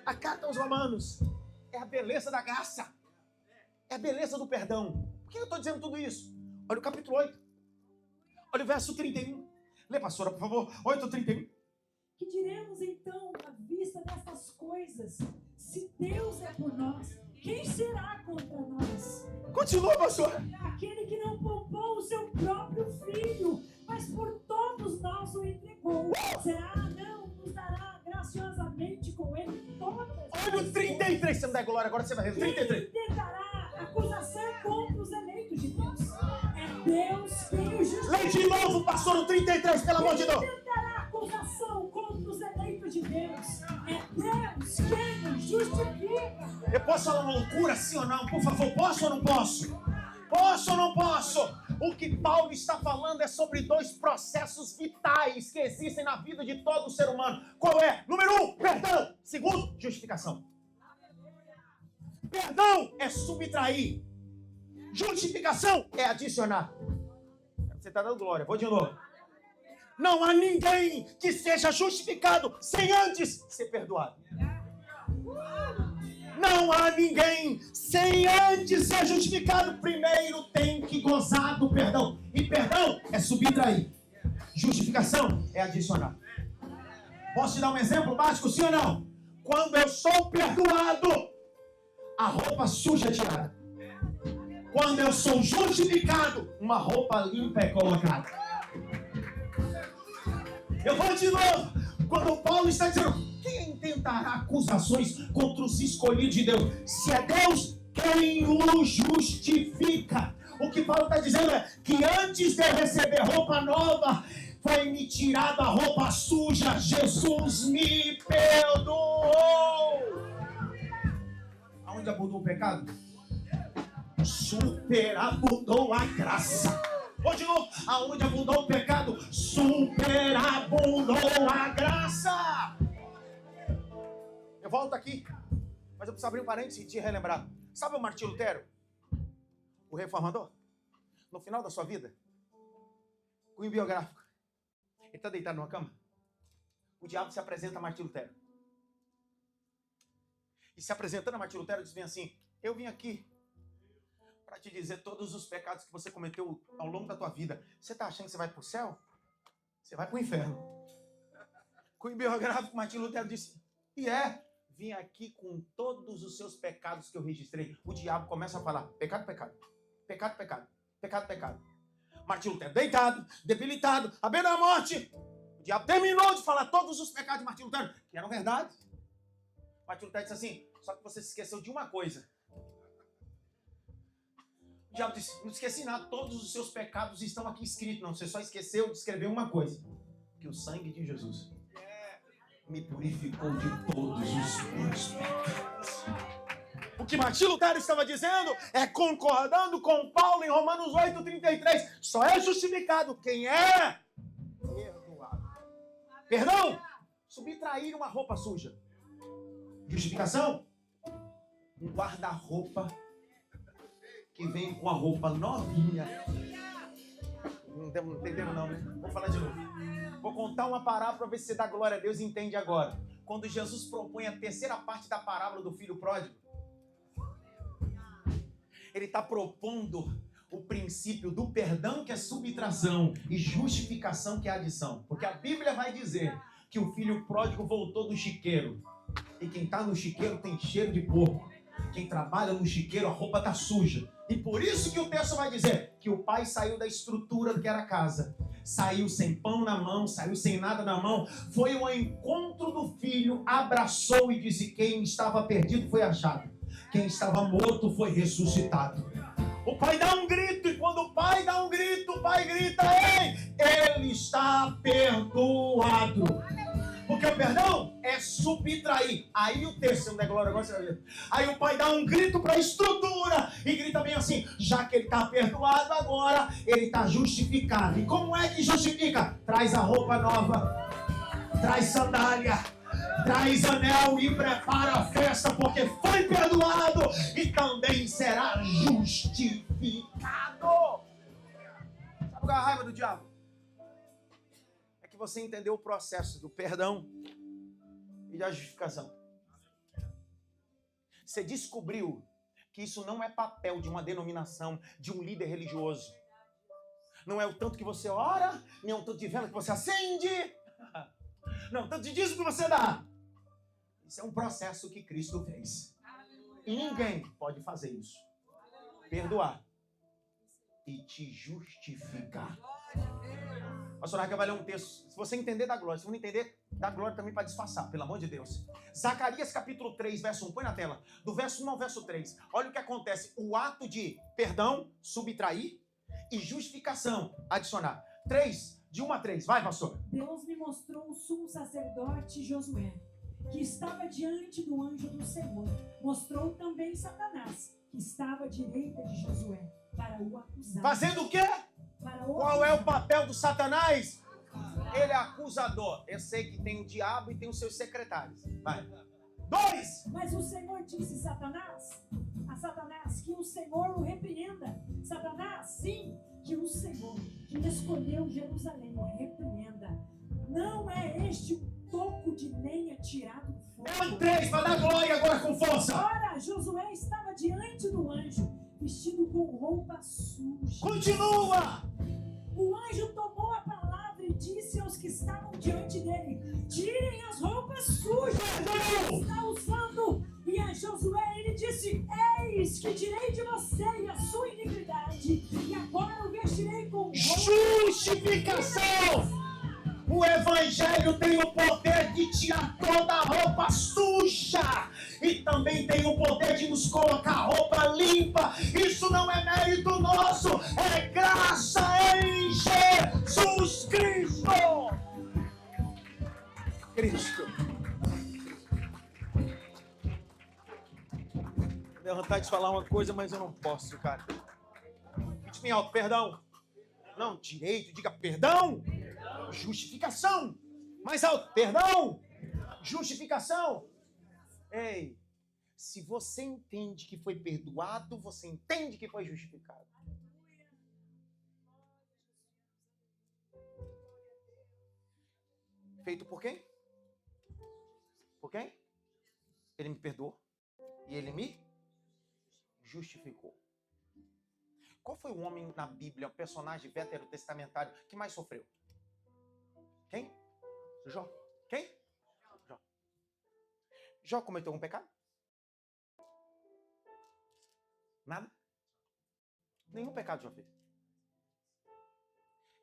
A carta aos Romanos é a beleza da graça. É a beleza do perdão. Por que eu estou dizendo tudo isso? Olha o capítulo 8. Olha o verso 31. Lê, pastora, por favor. 8:31. Que diremos então à vista destas coisas? Se Deus é por nós, quem será contra nós? Continua, pastora. Aquele que não poupou o seu próprio filho, mas por todos nós o entregou. Será? Não nos dará graciosamente com ele todas as Olha o 33. Você me dá glória, agora você vai ver o 33. Quem tentará acusação contra os eleitos de Deus? É Deus quem os justifica. Lê de novo, pastor, o 33, pelo amor de Deus. Quem tentará acusação contra os eleitos de Deus? É Deus quem os justifica. Eu posso falar uma loucura, sim ou não? Por favor, posso ou não posso? Posso ou não posso? O que Paulo está falando é sobre 2 processos vitais que existem na vida de todo ser humano. Qual é? Número 1, perdão. Segundo, justificação. Perdão é subtrair. Justificação é adicionar. Você está dando glória. Vou de novo. Não há ninguém que seja justificado sem antes ser perdoado. Não há ninguém sem antes ser justificado. Primeiro tem que gozar do perdão. E perdão é subtrair. Justificação é adicionar. Posso te dar um exemplo básico, sim ou não? Quando eu sou perdoado, a roupa suja é tirada. Quando eu sou justificado, uma roupa limpa é colocada. Eu vou de novo. Quando Paulo está dizendo, quem é apresentará acusações contra os escolhidos de Deus. Se é Deus quem o justifica. O que Paulo está dizendo é que antes de eu receber roupa nova, foi me tirada a roupa suja. Jesus me perdoou. Aonde abundou o pecado? Superabundou a graça. Ou de novo, aonde abundou o pecado? Superabundou a graça. Eu volto aqui, mas eu preciso abrir um parênteses e te relembrar. Sabe o Martim Lutero? O reformador? No final da sua vida, cunho biográfico. Ele está deitado numa cama. O diabo se apresenta a Martim Lutero. E se apresentando a Martim Lutero, diz bem assim: eu vim aqui para te dizer todos os pecados que você cometeu ao longo da tua vida. Você está achando que você vai para o céu? Você vai para o inferno. Cunho biográfico, Martim Lutero disse: vim aqui com todos os seus pecados que eu registrei. O diabo começa a falar: pecado, pecado. Pecado, pecado. Pecado, pecado. Martim Lutero deitado, debilitado, à beira da morte. O diabo terminou de falar todos os pecados de Martim Lutero, que eram verdade. Martim Lutero disse assim: só que você se esqueceu de uma coisa. O diabo disse: não esqueci nada, todos os seus pecados estão aqui escritos. Não, você só esqueceu de escrever uma coisa: que o sangue de Jesus me purificou de todos os meus pecados. O que Martim Lutero estava dizendo é concordando com Paulo em Romanos 8,33. Só é justificado quem é perdoado. Perdão? Subtrair uma roupa suja. Justificação? Um guarda-roupa que vem com a roupa novinha. Não entenderam não, né? Vou falar de novo. Vou contar uma parábola para ver se você dá glória a Deus e entende agora. Quando Jesus propõe a terceira parte da parábola do filho pródigo, ele está propondo o princípio do perdão, que é subtração, e justificação, que é adição. Porque a Bíblia vai dizer que o filho pródigo voltou do chiqueiro. E quem está no chiqueiro tem cheiro de porco. Quem trabalha no chiqueiro, a roupa está suja. E por isso que o texto vai dizer que o pai saiu da estrutura que era a casa. Saiu sem pão na mão, saiu sem nada na mão. Foi ao encontro do filho, abraçou e disse: quem estava perdido foi achado. Quem estava morto foi ressuscitado. O pai dá um grito, e quando o pai dá um grito, o pai grita: ei, ele está perdoado. Porque o perdão é subtrair. Aí o texto, não é glória, agora você vai ver. Aí o pai dá um grito para a estrutura e grita bem assim: já que ele está perdoado, agora ele está justificado. E como é que justifica? Traz a roupa nova, traz sandália, traz anel e prepara a festa, porque foi perdoado e também será justificado. Sabe qual é a raiva do diabo? É que você entendeu o processo do perdão e da justificação. Você descobriu que isso não é papel de uma denominação, de um líder religioso. Não é o tanto que você ora, nem o tanto de vela que você acende. Não, tanto de dízimo que você dá. Isso é um processo que Cristo fez. E ninguém pode fazer isso. Perdoar e te justificar. Pastor Raquel vai ler um texto. Se você entender, dá glória. Se não entender, dá glória também para disfarçar, pelo amor de Deus. Zacarias capítulo 3, verso 1. Põe na tela. Do verso 1 ao verso 3. Olha o que acontece. O ato de perdão, subtrair, e justificação, adicionar. 3, de 1 a 3. Vai, pastor. Deus me mostrou o sumo sacerdote Josué, que estava diante do anjo do Senhor. Mostrou também Satanás, que estava à direita de Josué, para o acusar. Fazendo o quê? Qual é o papel do Satanás? Ele é acusador. Eu sei que tem o diabo e tem os seus secretários. Vai. 2. Mas o Senhor disse a Satanás, que o Senhor o repreenda. Satanás, sim, que o Senhor, que escolheu Jerusalém, o repreenda. Não é este o toco de lenha tirado do fogo? 3, para dar glória agora com força. Ora, Josué estava diante do anjo, vestido com roupa suja. Continua. O anjo tomou a palavra e disse aos que estavam diante dele: tirem as roupas sujas que está usando. E a Josué ele disse: eis que tirei de você e a sua iniquidade, e agora o vestirei com roupa. Justificação. O O evangelho tem o poder de tirar toda a roupa suja e também tem o poder de nos colocar roupa limpa. Isso não é mérito nosso, é graça em Jesus Cristo. Cristo. Minha vontade de falar uma coisa, mas eu não posso, cara. Diz bem alto, perdão. Não, direito, diga perdão. Justificação. Mais alto, perdão. Justificação. Ei, se você entende que foi perdoado, você entende que foi justificado. Feito por quem? Por quem? Ele me perdoou e ele me justificou. Qual foi o homem na Bíblia, o personagem veterotestamentário que mais sofreu? Quem? Jó. Quem? Jó. Jó cometeu algum pecado? Nada? Nenhum pecado Jó fez.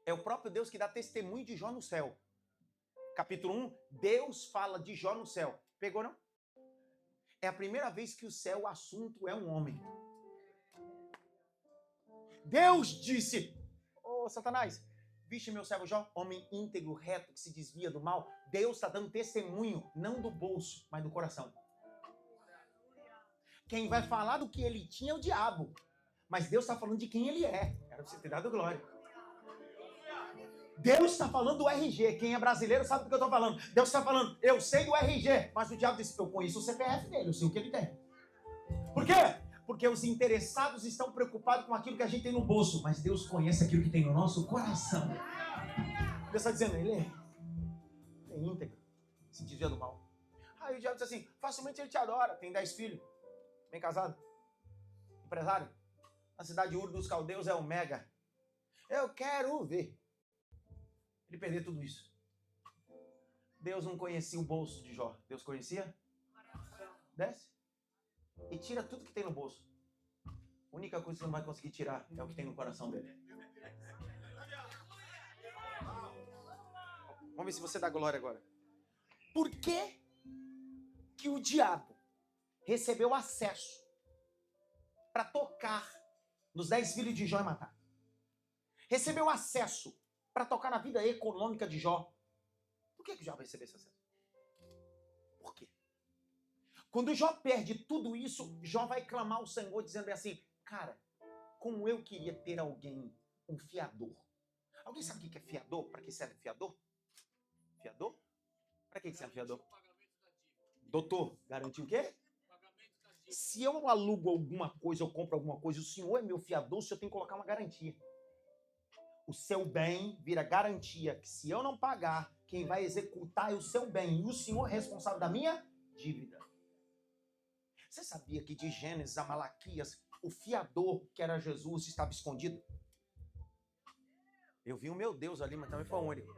É o próprio Deus que dá testemunho de Jó no céu. Capítulo 1, Deus fala de Jó no céu. Pegou, não? É a primeira vez que o céu, o assunto é um homem. Deus disse, Satanás, viste meu servo Jó, homem íntegro, reto, que se desvia do mal. Deus está dando testemunho, não do bolso, mas do coração. Quem vai falar do que ele tinha é o diabo. Mas Deus está falando de quem ele é. Era pra você ter dado glória. Deus está falando do RG. Quem é brasileiro sabe do que eu estou falando. Deus está falando, eu sei do RG. Mas o diabo disse, eu conheço o CPF dele, eu sei o que ele tem. Por quê? Porque os interessados estão preocupados com aquilo que a gente tem no bolso. Mas Deus conhece aquilo que tem no nosso coração. Deus está dizendo, ele é íntegro, se desvia do mal. Aí o diabo diz assim, facilmente ele te adora. Tem 10 filhos, bem casado, empresário. Na cidade de Ur dos Caldeus é o mega. Eu quero ver ele perder tudo isso. Deus não conhecia o bolso de Jó. Deus conhecia? Desce. E tira tudo que tem no bolso. A única coisa que você não vai conseguir tirar é o que tem no coração dele. Vamos ver se você dá glória agora. Por que que o diabo recebeu acesso para tocar nos 10 filhos de Jó e matar? Recebeu acesso para tocar na vida econômica de Jó. Por que o diabo recebeu esse acesso? Por quê? Quando Jó perde tudo isso, Jó vai clamar ao Senhor dizendo assim, cara, como eu queria ter alguém, um fiador. Alguém sabe o que é fiador? Para que serve fiador? Fiador? Para que serve fiador? Doutor, garantiu o quê? Se eu alugo alguma coisa, eu compro alguma coisa, o senhor é meu fiador, o senhor tem que colocar uma garantia. O seu bem vira garantia, que se eu não pagar, quem vai executar é o seu bem, e o senhor é responsável da minha dívida. Você sabia que de Gênesis a Malaquias, o fiador, que era Jesus, estava escondido? Eu vi o meu Deus ali, mas também foi único.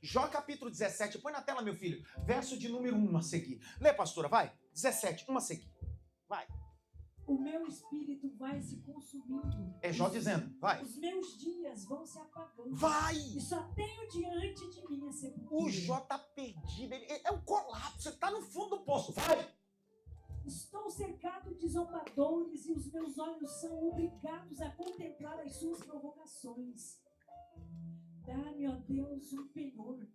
Jó capítulo 17, põe na tela, meu filho, verso de número 1 a seguir. Lê, pastora, vai. 17, 1 a seguir. Vai. O meu espírito vai se consumindo. É Jó dizendo, vai. Os meus dias vão se apagando. Vai! E só tenho diante de mim a sepultura. O Jó tá perdido, é um colapso, ele tá no fundo do poço, vai! Estou cercado de zombadores e os meus olhos são obrigados a contemplar as suas provocações. Dá-me, ó Deus, um penhor.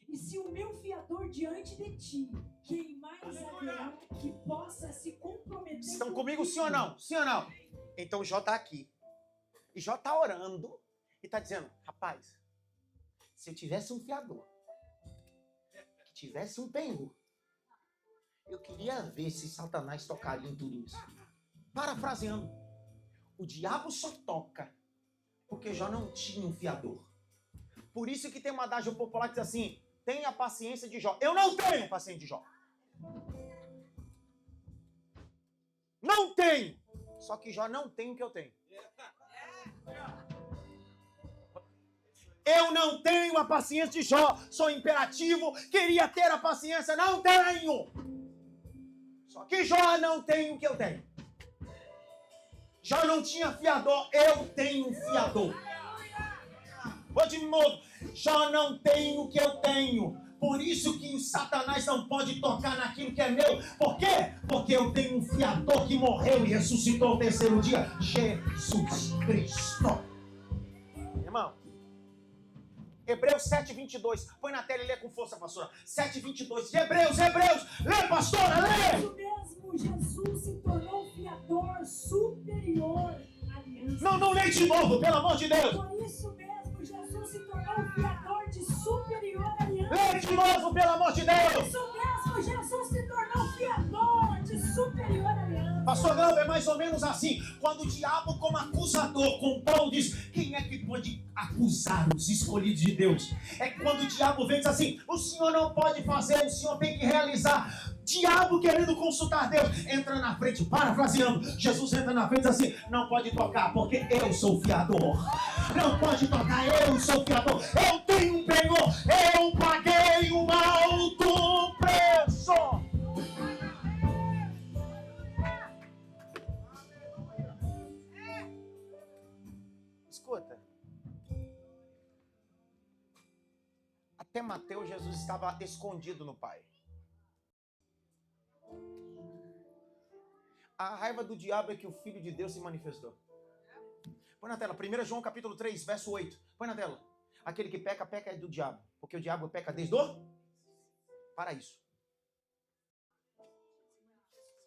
E se o meu fiador diante de ti, quem mais haverá que possa se comprometer? Estão comigo, sim ou não? Sim ou não? Então Jó tá aqui. E Jó tá orando e tá dizendo, rapaz, se eu tivesse um fiador, que tivesse um penhor, eu queria ver se Satanás tocaria em tudo isso. Parafraseando, o diabo só toca porque Jó não tinha um fiador. Por isso que tem uma adágio popular que diz assim, tenha paciência de Jó. Eu não tenho paciência de Jó. Não tenho. Só que Jó não tem o que eu tenho. Eu não tenho a paciência de Jó. Sou imperativo. Queria ter a paciência. Não tenho. Só que Jó não tem o que eu tenho. Jó não tinha fiador. Eu tenho um fiador. Vou de novo. Já não tenho o que eu tenho. Por isso que o Satanás não pode tocar naquilo que é meu. Por quê? Porque eu tenho um fiador que morreu e ressuscitou ao terceiro dia. Jesus Cristo. Irmão, Hebreus 7:22. Põe na tela e lê com força, pastora. 7:22. Hebreus. Lê, pastora, lê. Por isso mesmo, Jesus se tornou fiador superior à aliança. Não lê de novo, pelo amor de Deus. Por isso mesmo, Jesus se tornou fiador de superior aliança. Lê de novo, pelo amor de Por Deus. isso mesmo, Jesus se tornou fiador de superior aliança. Pastor Glauber, é mais ou menos assim. Quando o diabo, como acusador, com Paulo diz: quem é que pode acusar os escolhidos de Deus? É quando o diabo vem e diz assim: o senhor não pode fazer, o senhor tem que realizar. Diabo querendo consultar Deus, entra na frente, parafraseando. Jesus entra na frente e diz assim: não pode tocar, porque eu sou o fiador. Não pode tocar, eu sou o fiador. Eu tenho um penhor, eu paguei um alto preço. Escuta. Até Mateus, Jesus estava escondido no Pai. A raiva do diabo é que o Filho de Deus se manifestou. Põe na tela, 1 João capítulo 3, verso 8. Põe na tela. Aquele que peca, peca é do diabo. Porque o diabo peca desde o paraíso.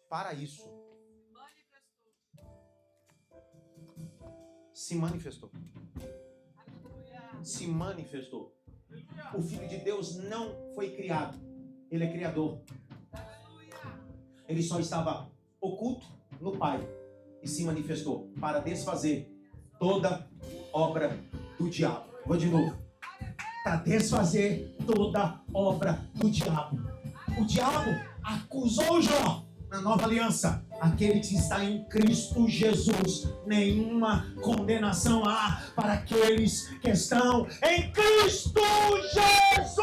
Paraíso. Se manifestou. Se manifestou. O Filho de Deus não foi criado. Ele é criador. Ele só estava oculto no Pai e se manifestou para desfazer toda obra do diabo. Vou de novo. Para desfazer toda obra do diabo. O diabo acusou Jó na nova aliança. Aquele que está em Cristo Jesus, nenhuma condenação há para aqueles que estão em Cristo Jesus.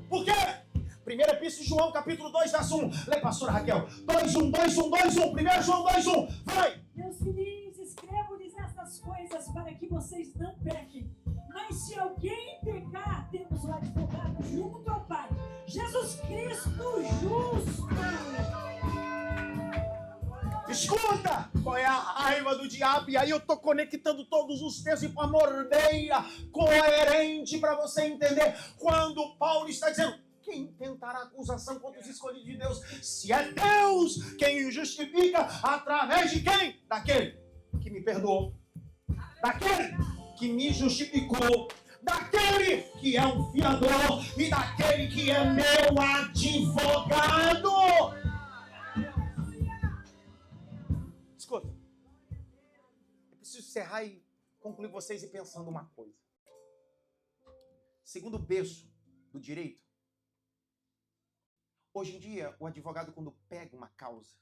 Por quê? Primeira Epístola de João, capítulo 2, verso 1. Lê, pastora Raquel. 2:1. 1 João 2:1. Vai! Meus filhinhos, escrevo-lhes estas coisas para que vocês não pequem. Mas se alguém pecar, temos um advogado junto ao Pai, Jesus Cristo justo. Escuta! Qual é a raiva do diabo? E aí eu estou conectando todos os textos de forma ordeira, coerente, para você entender. Quando Paulo está dizendo: quem tentará acusação contra os escolhidos de Deus? Se é Deus quem o justifica, através de quem? Daquele que me perdoou. Daquele que me justificou. Daquele que é um fiador. E daquele que é meu advogado. Escuta. Eu preciso encerrar e concluir vocês e pensando uma coisa. Segundo o berço do direito, hoje em dia, o advogado, quando pega uma causa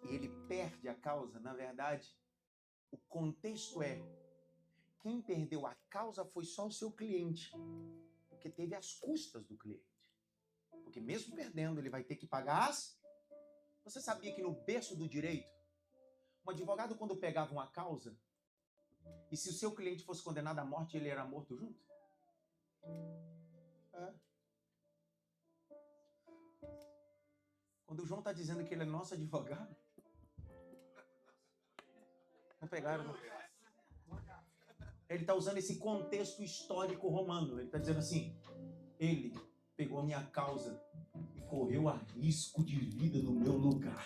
e ele perde a causa, na verdade, o contexto é: quem perdeu a causa foi só o seu cliente, porque teve as custas do cliente. Porque mesmo perdendo, ele vai ter que pagar as... Você sabia que no berço do direito, um advogado, quando pegava uma causa, e se o seu cliente fosse condenado à morte, ele era morto junto? É. Quando o João está dizendo que ele é nosso advogado, não pegaram, não. Ele está usando esse contexto histórico romano. Ele está dizendo assim: ele pegou a minha causa e correu a risco de vida no meu lugar.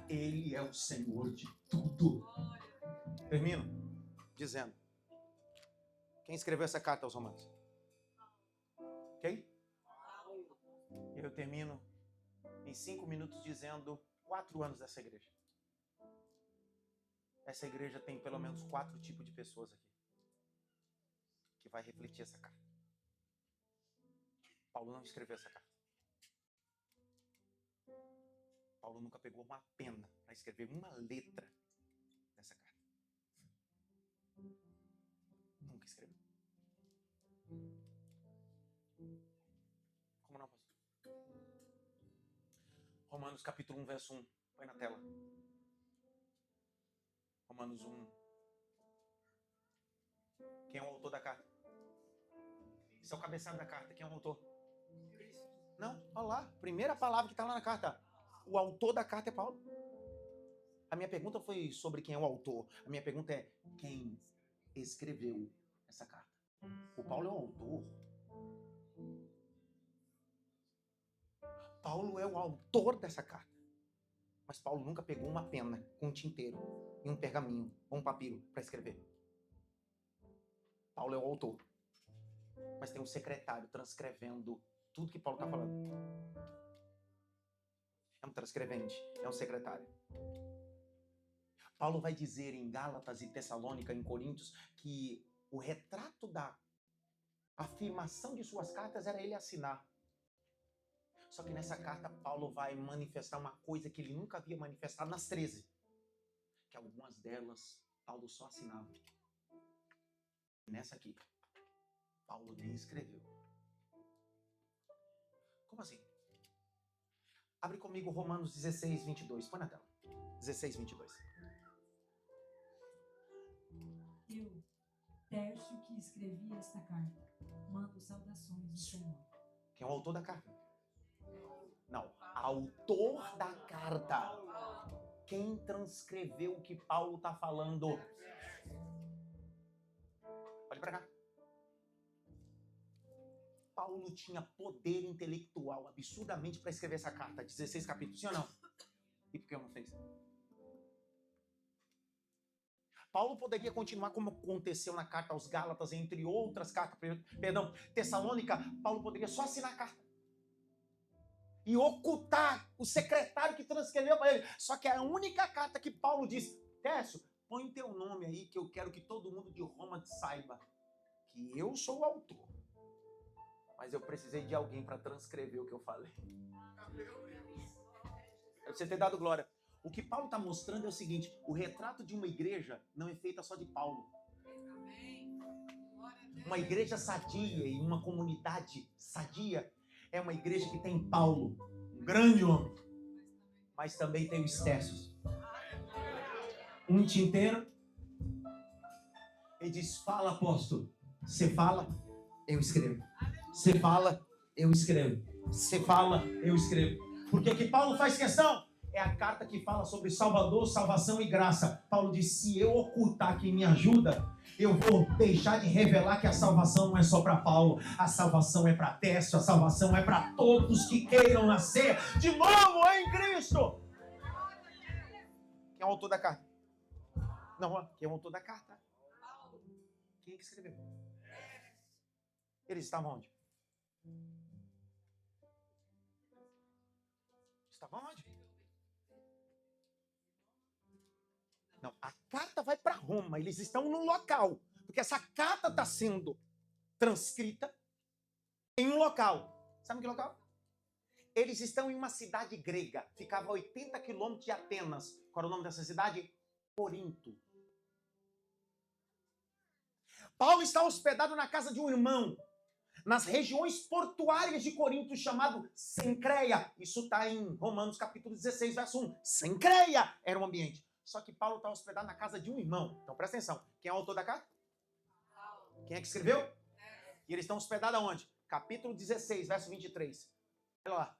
Ele é o Senhor de tudo. Termino dizendo: quem escreveu essa carta aos Romanos? Quem? Eu termino em 5 minutos dizendo 4 anos dessa igreja. Essa igreja tem pelo menos 4 tipos de pessoas aqui que vai refletir essa carta. Paulo não escreveu essa carta. Paulo nunca pegou uma pena para escrever uma letra dessa carta. Nunca escreveu. Como não, pastor? Romanos capítulo 1, verso 1. Põe na tela. Romanos 1, Quem é o autor da carta? Esse é o cabeçalho da carta. Quem é o autor? Não, olha lá. Primeira palavra que está lá na carta. O autor da carta é Paulo. A minha pergunta foi sobre quem é o autor. A minha pergunta é quem escreveu essa carta. O Paulo é o autor. Paulo é o autor dessa carta. Mas Paulo nunca pegou uma pena com um tinteiro e um pergaminho ou um papiro para escrever. Paulo é o autor. Mas tem um secretário transcrevendo tudo que Paulo está falando. É um transcrevente, é um secretário. Paulo vai dizer em Gálatas e Tessalônica, em Coríntios, que o retrato da afirmação de suas cartas era ele assinar. Só que nessa carta, Paulo vai manifestar uma coisa que ele nunca havia manifestado nas 13. Que algumas delas, Paulo só assinava. Nessa aqui, Paulo nem escreveu. Como assim? Abre comigo Romanos 16, 22. Põe na tela. 16, 22. Eu, Tércio, que escrevi esta carta, mando saudações do Senhor. Quem é o autor da carta? Não, autor da carta. Quem transcreveu o que Paulo está falando? Olha para cá. Paulo tinha poder intelectual absurdamente para escrever essa carta. 16 capítulos, sim ou não? E por que não fez? Paulo poderia continuar como aconteceu na carta aos Gálatas, entre outras cartas, Tessalônica. Paulo poderia só assinar a carta e ocultar o secretário que transcreveu para ele. Só que a única carta que Paulo disse: Tércio, põe teu nome aí que eu quero que todo mundo de Roma saiba que eu sou o autor. Mas eu precisei de alguém para transcrever o que eu falei. É você ter dado glória. O que Paulo está mostrando é o seguinte: o retrato de uma igreja não é feita só de Paulo. Uma igreja sadia e uma comunidade sadia é uma igreja que tem Paulo, um grande homem, mas também tem os Tércios. Um tinteiro. Ele diz: fala, apóstolo. Você fala, eu escrevo. Você fala, eu escrevo. Você fala, eu escrevo. Porque que Paulo faz questão? É a carta que fala sobre Salvador, salvação e graça. Paulo diz: se eu ocultar quem me ajuda, eu vou deixar de revelar que a salvação não é só para Paulo. A salvação é para Tércio, a salvação é para todos que queiram nascer de novo em Cristo. Quem é o autor da carta? Não, quem é o autor da carta? Quem é que escreveu? Eles estavam onde? Estavam onde? Não, a carta vai para Roma. Eles estão no local. Porque essa carta está sendo transcrita em um local. Sabe que local? Eles estão em uma cidade grega. Ficava a 80 quilômetros de Atenas. Qual era o nome dessa cidade? Corinto. Paulo está hospedado na casa de um irmão, nas regiões portuárias de Corinto, chamado Cencreia. Isso está em Romanos capítulo 16, verso 1. Cencreia era o ambiente. Só que Paulo está hospedado na casa de um irmão. Então presta atenção. Quem é o autor da carta? Quem é que escreveu? E eles estão hospedados aonde? Capítulo 16, verso 23. Olha lá.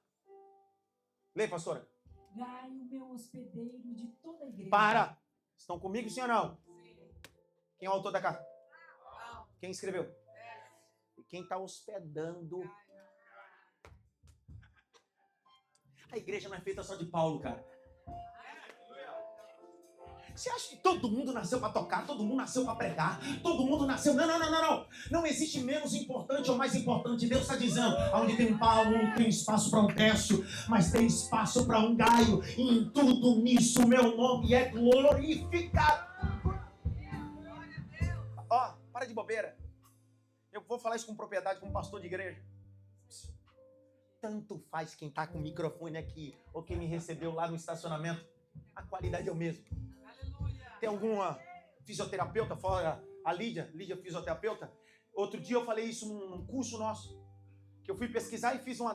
Lê, pastora. Gaio, meu hospedeiro de toda a igreja. Para! Estão comigo, sim ou não? Quem é o autor da carta? Quem escreveu? E quem está hospedando? A igreja não é feita só de Paulo, cara. Você acha que todo mundo nasceu para tocar? Todo mundo nasceu para pregar? Todo mundo nasceu... Não. Não existe menos importante ou mais importante. Deus está dizendo, onde tem um Paulo, tem espaço para um Tércio, mas tem espaço para um Gaio. E em tudo nisso, meu nome é glorificado. Ó, para de bobeira. Eu vou falar isso com propriedade, como pastor de igreja. Tanto faz quem está com o microfone aqui ou quem me recebeu lá no estacionamento. A qualidade é o mesmo. Tem alguma fisioterapeuta fora? A Lídia fisioterapeuta. Outro dia eu falei isso num curso nosso, que eu fui pesquisar e fiz uma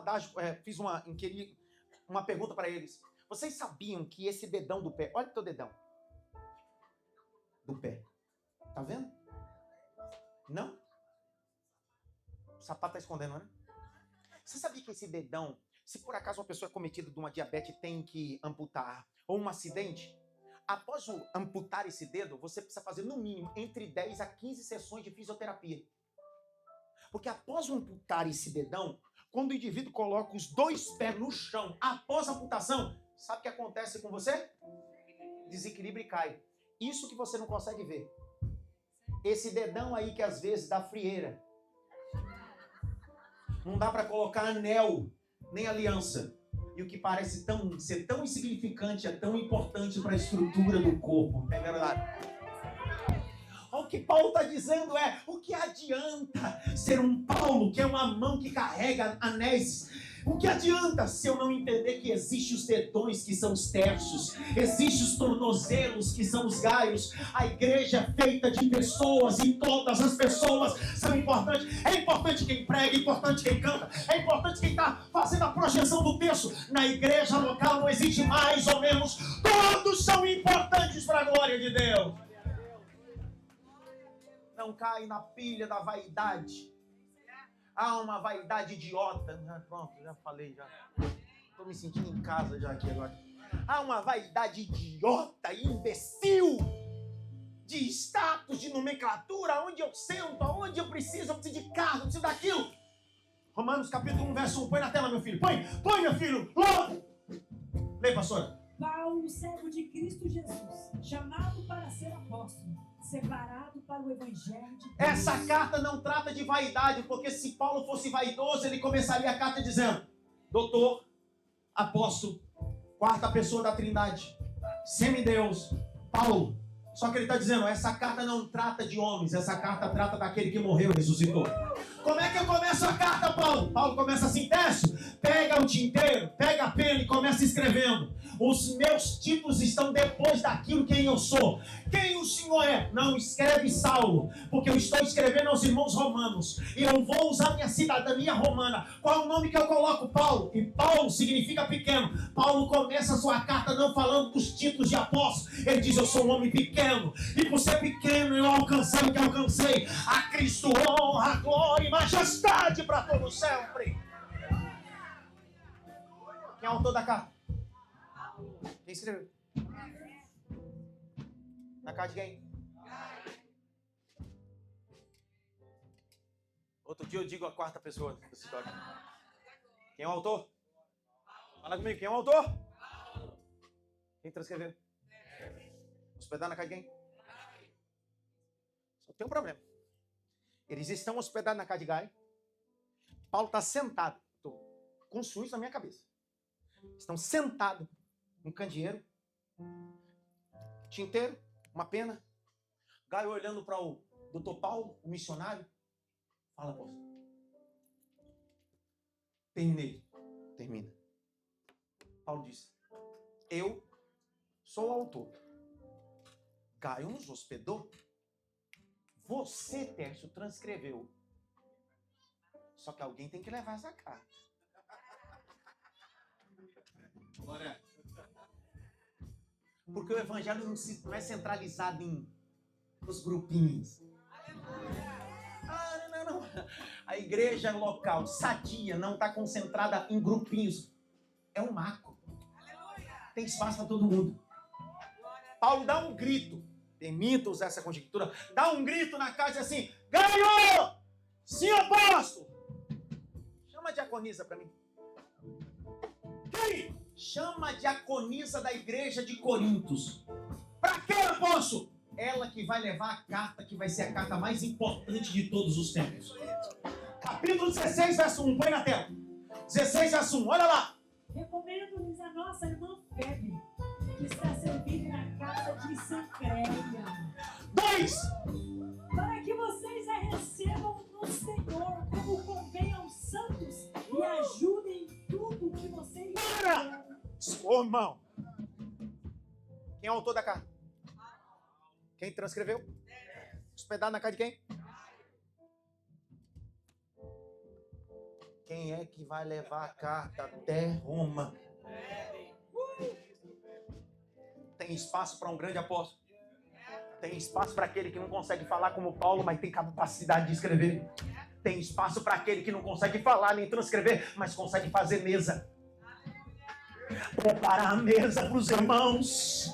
pergunta para eles. Vocês sabiam que esse dedão do pé, olha o teu dedão do pé, tá vendo? Não? O sapato tá escondendo, né? Você sabia que esse dedão, se por acaso uma pessoa é cometida de uma diabetes tem que amputar, ou um acidente, após amputar esse dedo, você precisa fazer no mínimo entre 10 a 15 sessões de fisioterapia. Porque após amputar esse dedão, quando o indivíduo coloca os 2 pés no chão, após a amputação, sabe o que acontece com você? Desequilibra e cai. Isso que você não consegue ver. Esse dedão aí que às vezes dá frieira. Não dá para colocar anel, nem aliança. E o que parece ser tão insignificante é tão importante para a estrutura do corpo. É verdade. O que Paulo está dizendo é, o que adianta ser um Paulo, que é uma mão que carrega anéis? O que adianta se eu não entender que existem os dedões, que são os terços, existem os tornozelos, que são os gaios? A igreja é feita de pessoas e todas as pessoas são importantes. É importante quem prega, é importante quem canta, é importante quem está fazendo a projeção do texto. Na igreja local não existe mais ou menos, todos são importantes para a glória de Deus. Não cai na pilha da vaidade. Há uma vaidade idiota. Pronto, já falei, já. Estou me sentindo em casa já aqui agora. Há uma vaidade idiota, imbecil, de status, de nomenclatura, onde eu sento, aonde eu preciso de carro, eu preciso daquilo. Romanos capítulo 1, verso 1. Põe na tela, meu filho. Põe, meu filho. Logo. Lê, pastora. Paulo, servo de Cristo Jesus, chamado para ser apóstolo, separado para o evangelho de Deus. Essa carta não trata de vaidade, porque se Paulo fosse vaidoso, ele começaria a carta dizendo: doutor, apóstolo, quarta pessoa da Trindade, semideus, Paulo. Só que ele está dizendo, essa carta não trata de homens, essa carta trata daquele que morreu e ressuscitou. Como é que eu começo a carta, Paulo? Paulo começa assim, Tércio, pega o tinteiro, pega a pena e começa escrevendo. Os meus títulos estão depois daquilo quem eu sou. Quem o senhor é? Não, escreve Saulo, porque eu estou escrevendo aos irmãos romanos. E eu vou usar minha cidadania romana. Qual é o nome que eu coloco? Paulo. E Paulo significa pequeno. Paulo começa a sua carta não falando dos títulos de apóstolo. Ele diz, eu sou um homem pequeno. E por ser pequeno eu alcancei o que alcancei. A Cristo honra, glória e majestade para todo sempre. Quem é o autor da carta? Quem escreveu? Na carta de quem? Outro dia eu digo a quarta pessoa dessa história. Quem é o autor? Fala comigo, quem é o autor? Quem transcreveu? Hospedar na casa de quem? Só tem um problema. Eles estão hospedados na casa de Gaio. Paulo está sentado. Estou construindo isso na minha cabeça. Estão sentados um candeeiro, tinteiro, uma pena. Gaio olhando para o doutor Paulo, o missionário. Fala, apóstolo. Terminei. Termina. Paulo disse, eu sou o autor. Gaio nos hospedou. Você, Tércio, transcreveu. Só que alguém tem que levar essa carta. Glória. Porque o evangelho não é centralizado nos grupinhos. Não. A igreja local, sadia, não está concentrada em grupinhos. É um macro. Tem espaço para todo mundo. Paulo dá um grito. Permita usar essa conjectura. Dá um grito na casa assim. Gaio! Sim, apóstolo! Chama a diaconisa para mim. Quem? Chama a diaconisa da igreja de Corintos. Para quê, apóstolo? Ela que vai levar a carta, que vai ser a carta mais importante de todos os tempos. Capítulo 16, verso 1. Põe na tela. 16, verso 1. Olha lá. Recomendo-lhes a nossa irmã Febe, que está servindo na casa de Sancréia. 2. Para que vocês a recebam no Senhor, como convém aos santos, e ajudem em tudo que vocês Para! Ô, irmão. Quem é o autor da carta? Quem transcreveu? Hospedado na casa de quem? Quem é que vai levar a carta até Roma? Tem espaço para um grande apóstolo? Tem espaço para aquele que não consegue falar como Paulo, mas tem capacidade de escrever. Tem espaço para aquele que não consegue falar nem transcrever, mas consegue fazer mesa. Preparar a mesa para os irmãos.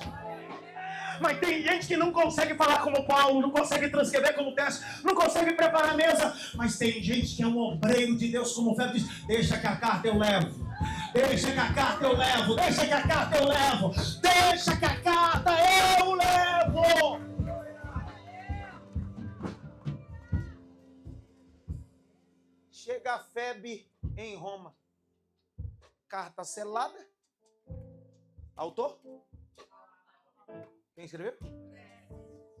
Mas tem gente que não consegue falar como Paulo, não consegue transcrever como Tércio, não consegue preparar a mesa. Mas tem gente que é um obreiro de Deus, como o Feto diz: deixa que a carta eu levo. Deixa que a carta eu levo. Deixa que a carta eu levo. Deixa que a carta eu levo. Chega a Febe em Roma. Carta selada. Autor? Quem escreveu?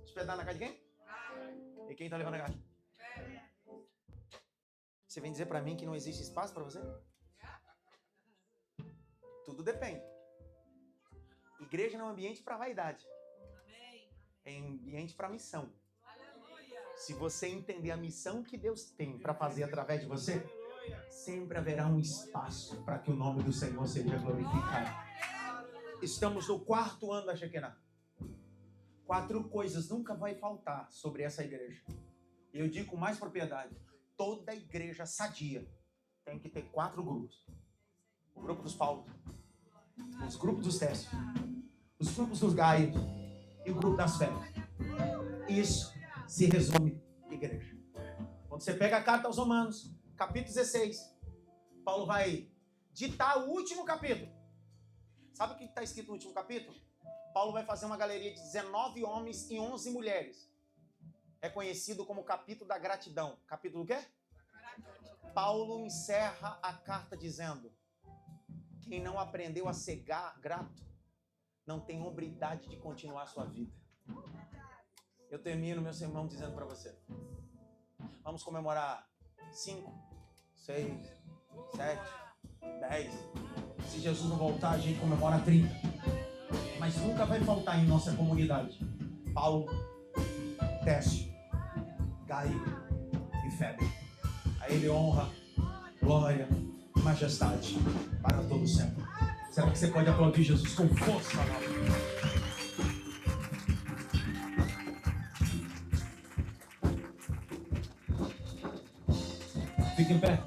Hospedar na casa de quem? E quem está levando a caixa? Você vem dizer para mim que não existe espaço para você? Tudo depende. Igreja não é um ambiente para vaidade. É um ambiente para missão. Se você entender a missão que Deus tem para fazer através de você, sempre haverá um espaço para que o nome do Senhor seja glorificado. Estamos no 4º ano da Shekinah. 4 coisas nunca vai faltar sobre essa igreja. E eu digo com mais propriedade: toda igreja sadia tem que ter 4 grupos. O grupo dos Paulo, os grupos dos Tércio, os grupos dos Gaio e o grupo das Febres. Isso se resume igreja. Quando você pega a carta aos Romanos, capítulo 16, Paulo vai ditar o último capítulo. Sabe o que está escrito no último capítulo? Paulo vai fazer uma galeria de 19 homens e 11 mulheres. É conhecido como capítulo da gratidão. Capítulo o quê? Paulo encerra a carta dizendo: quem não aprendeu a ser grato, não tem hombridade de continuar a sua vida. Eu termino meu sermão dizendo para você: vamos comemorar 5, 6, 7, 10. Se Jesus não voltar, a gente comemora 30. Mas nunca vai faltar em nossa comunidade Paulo, Tércio, Gaio e Febe. A ele honra, glória e majestade para todo sempre. Será que você pode aplaudir Jesus com força? Fique em pé.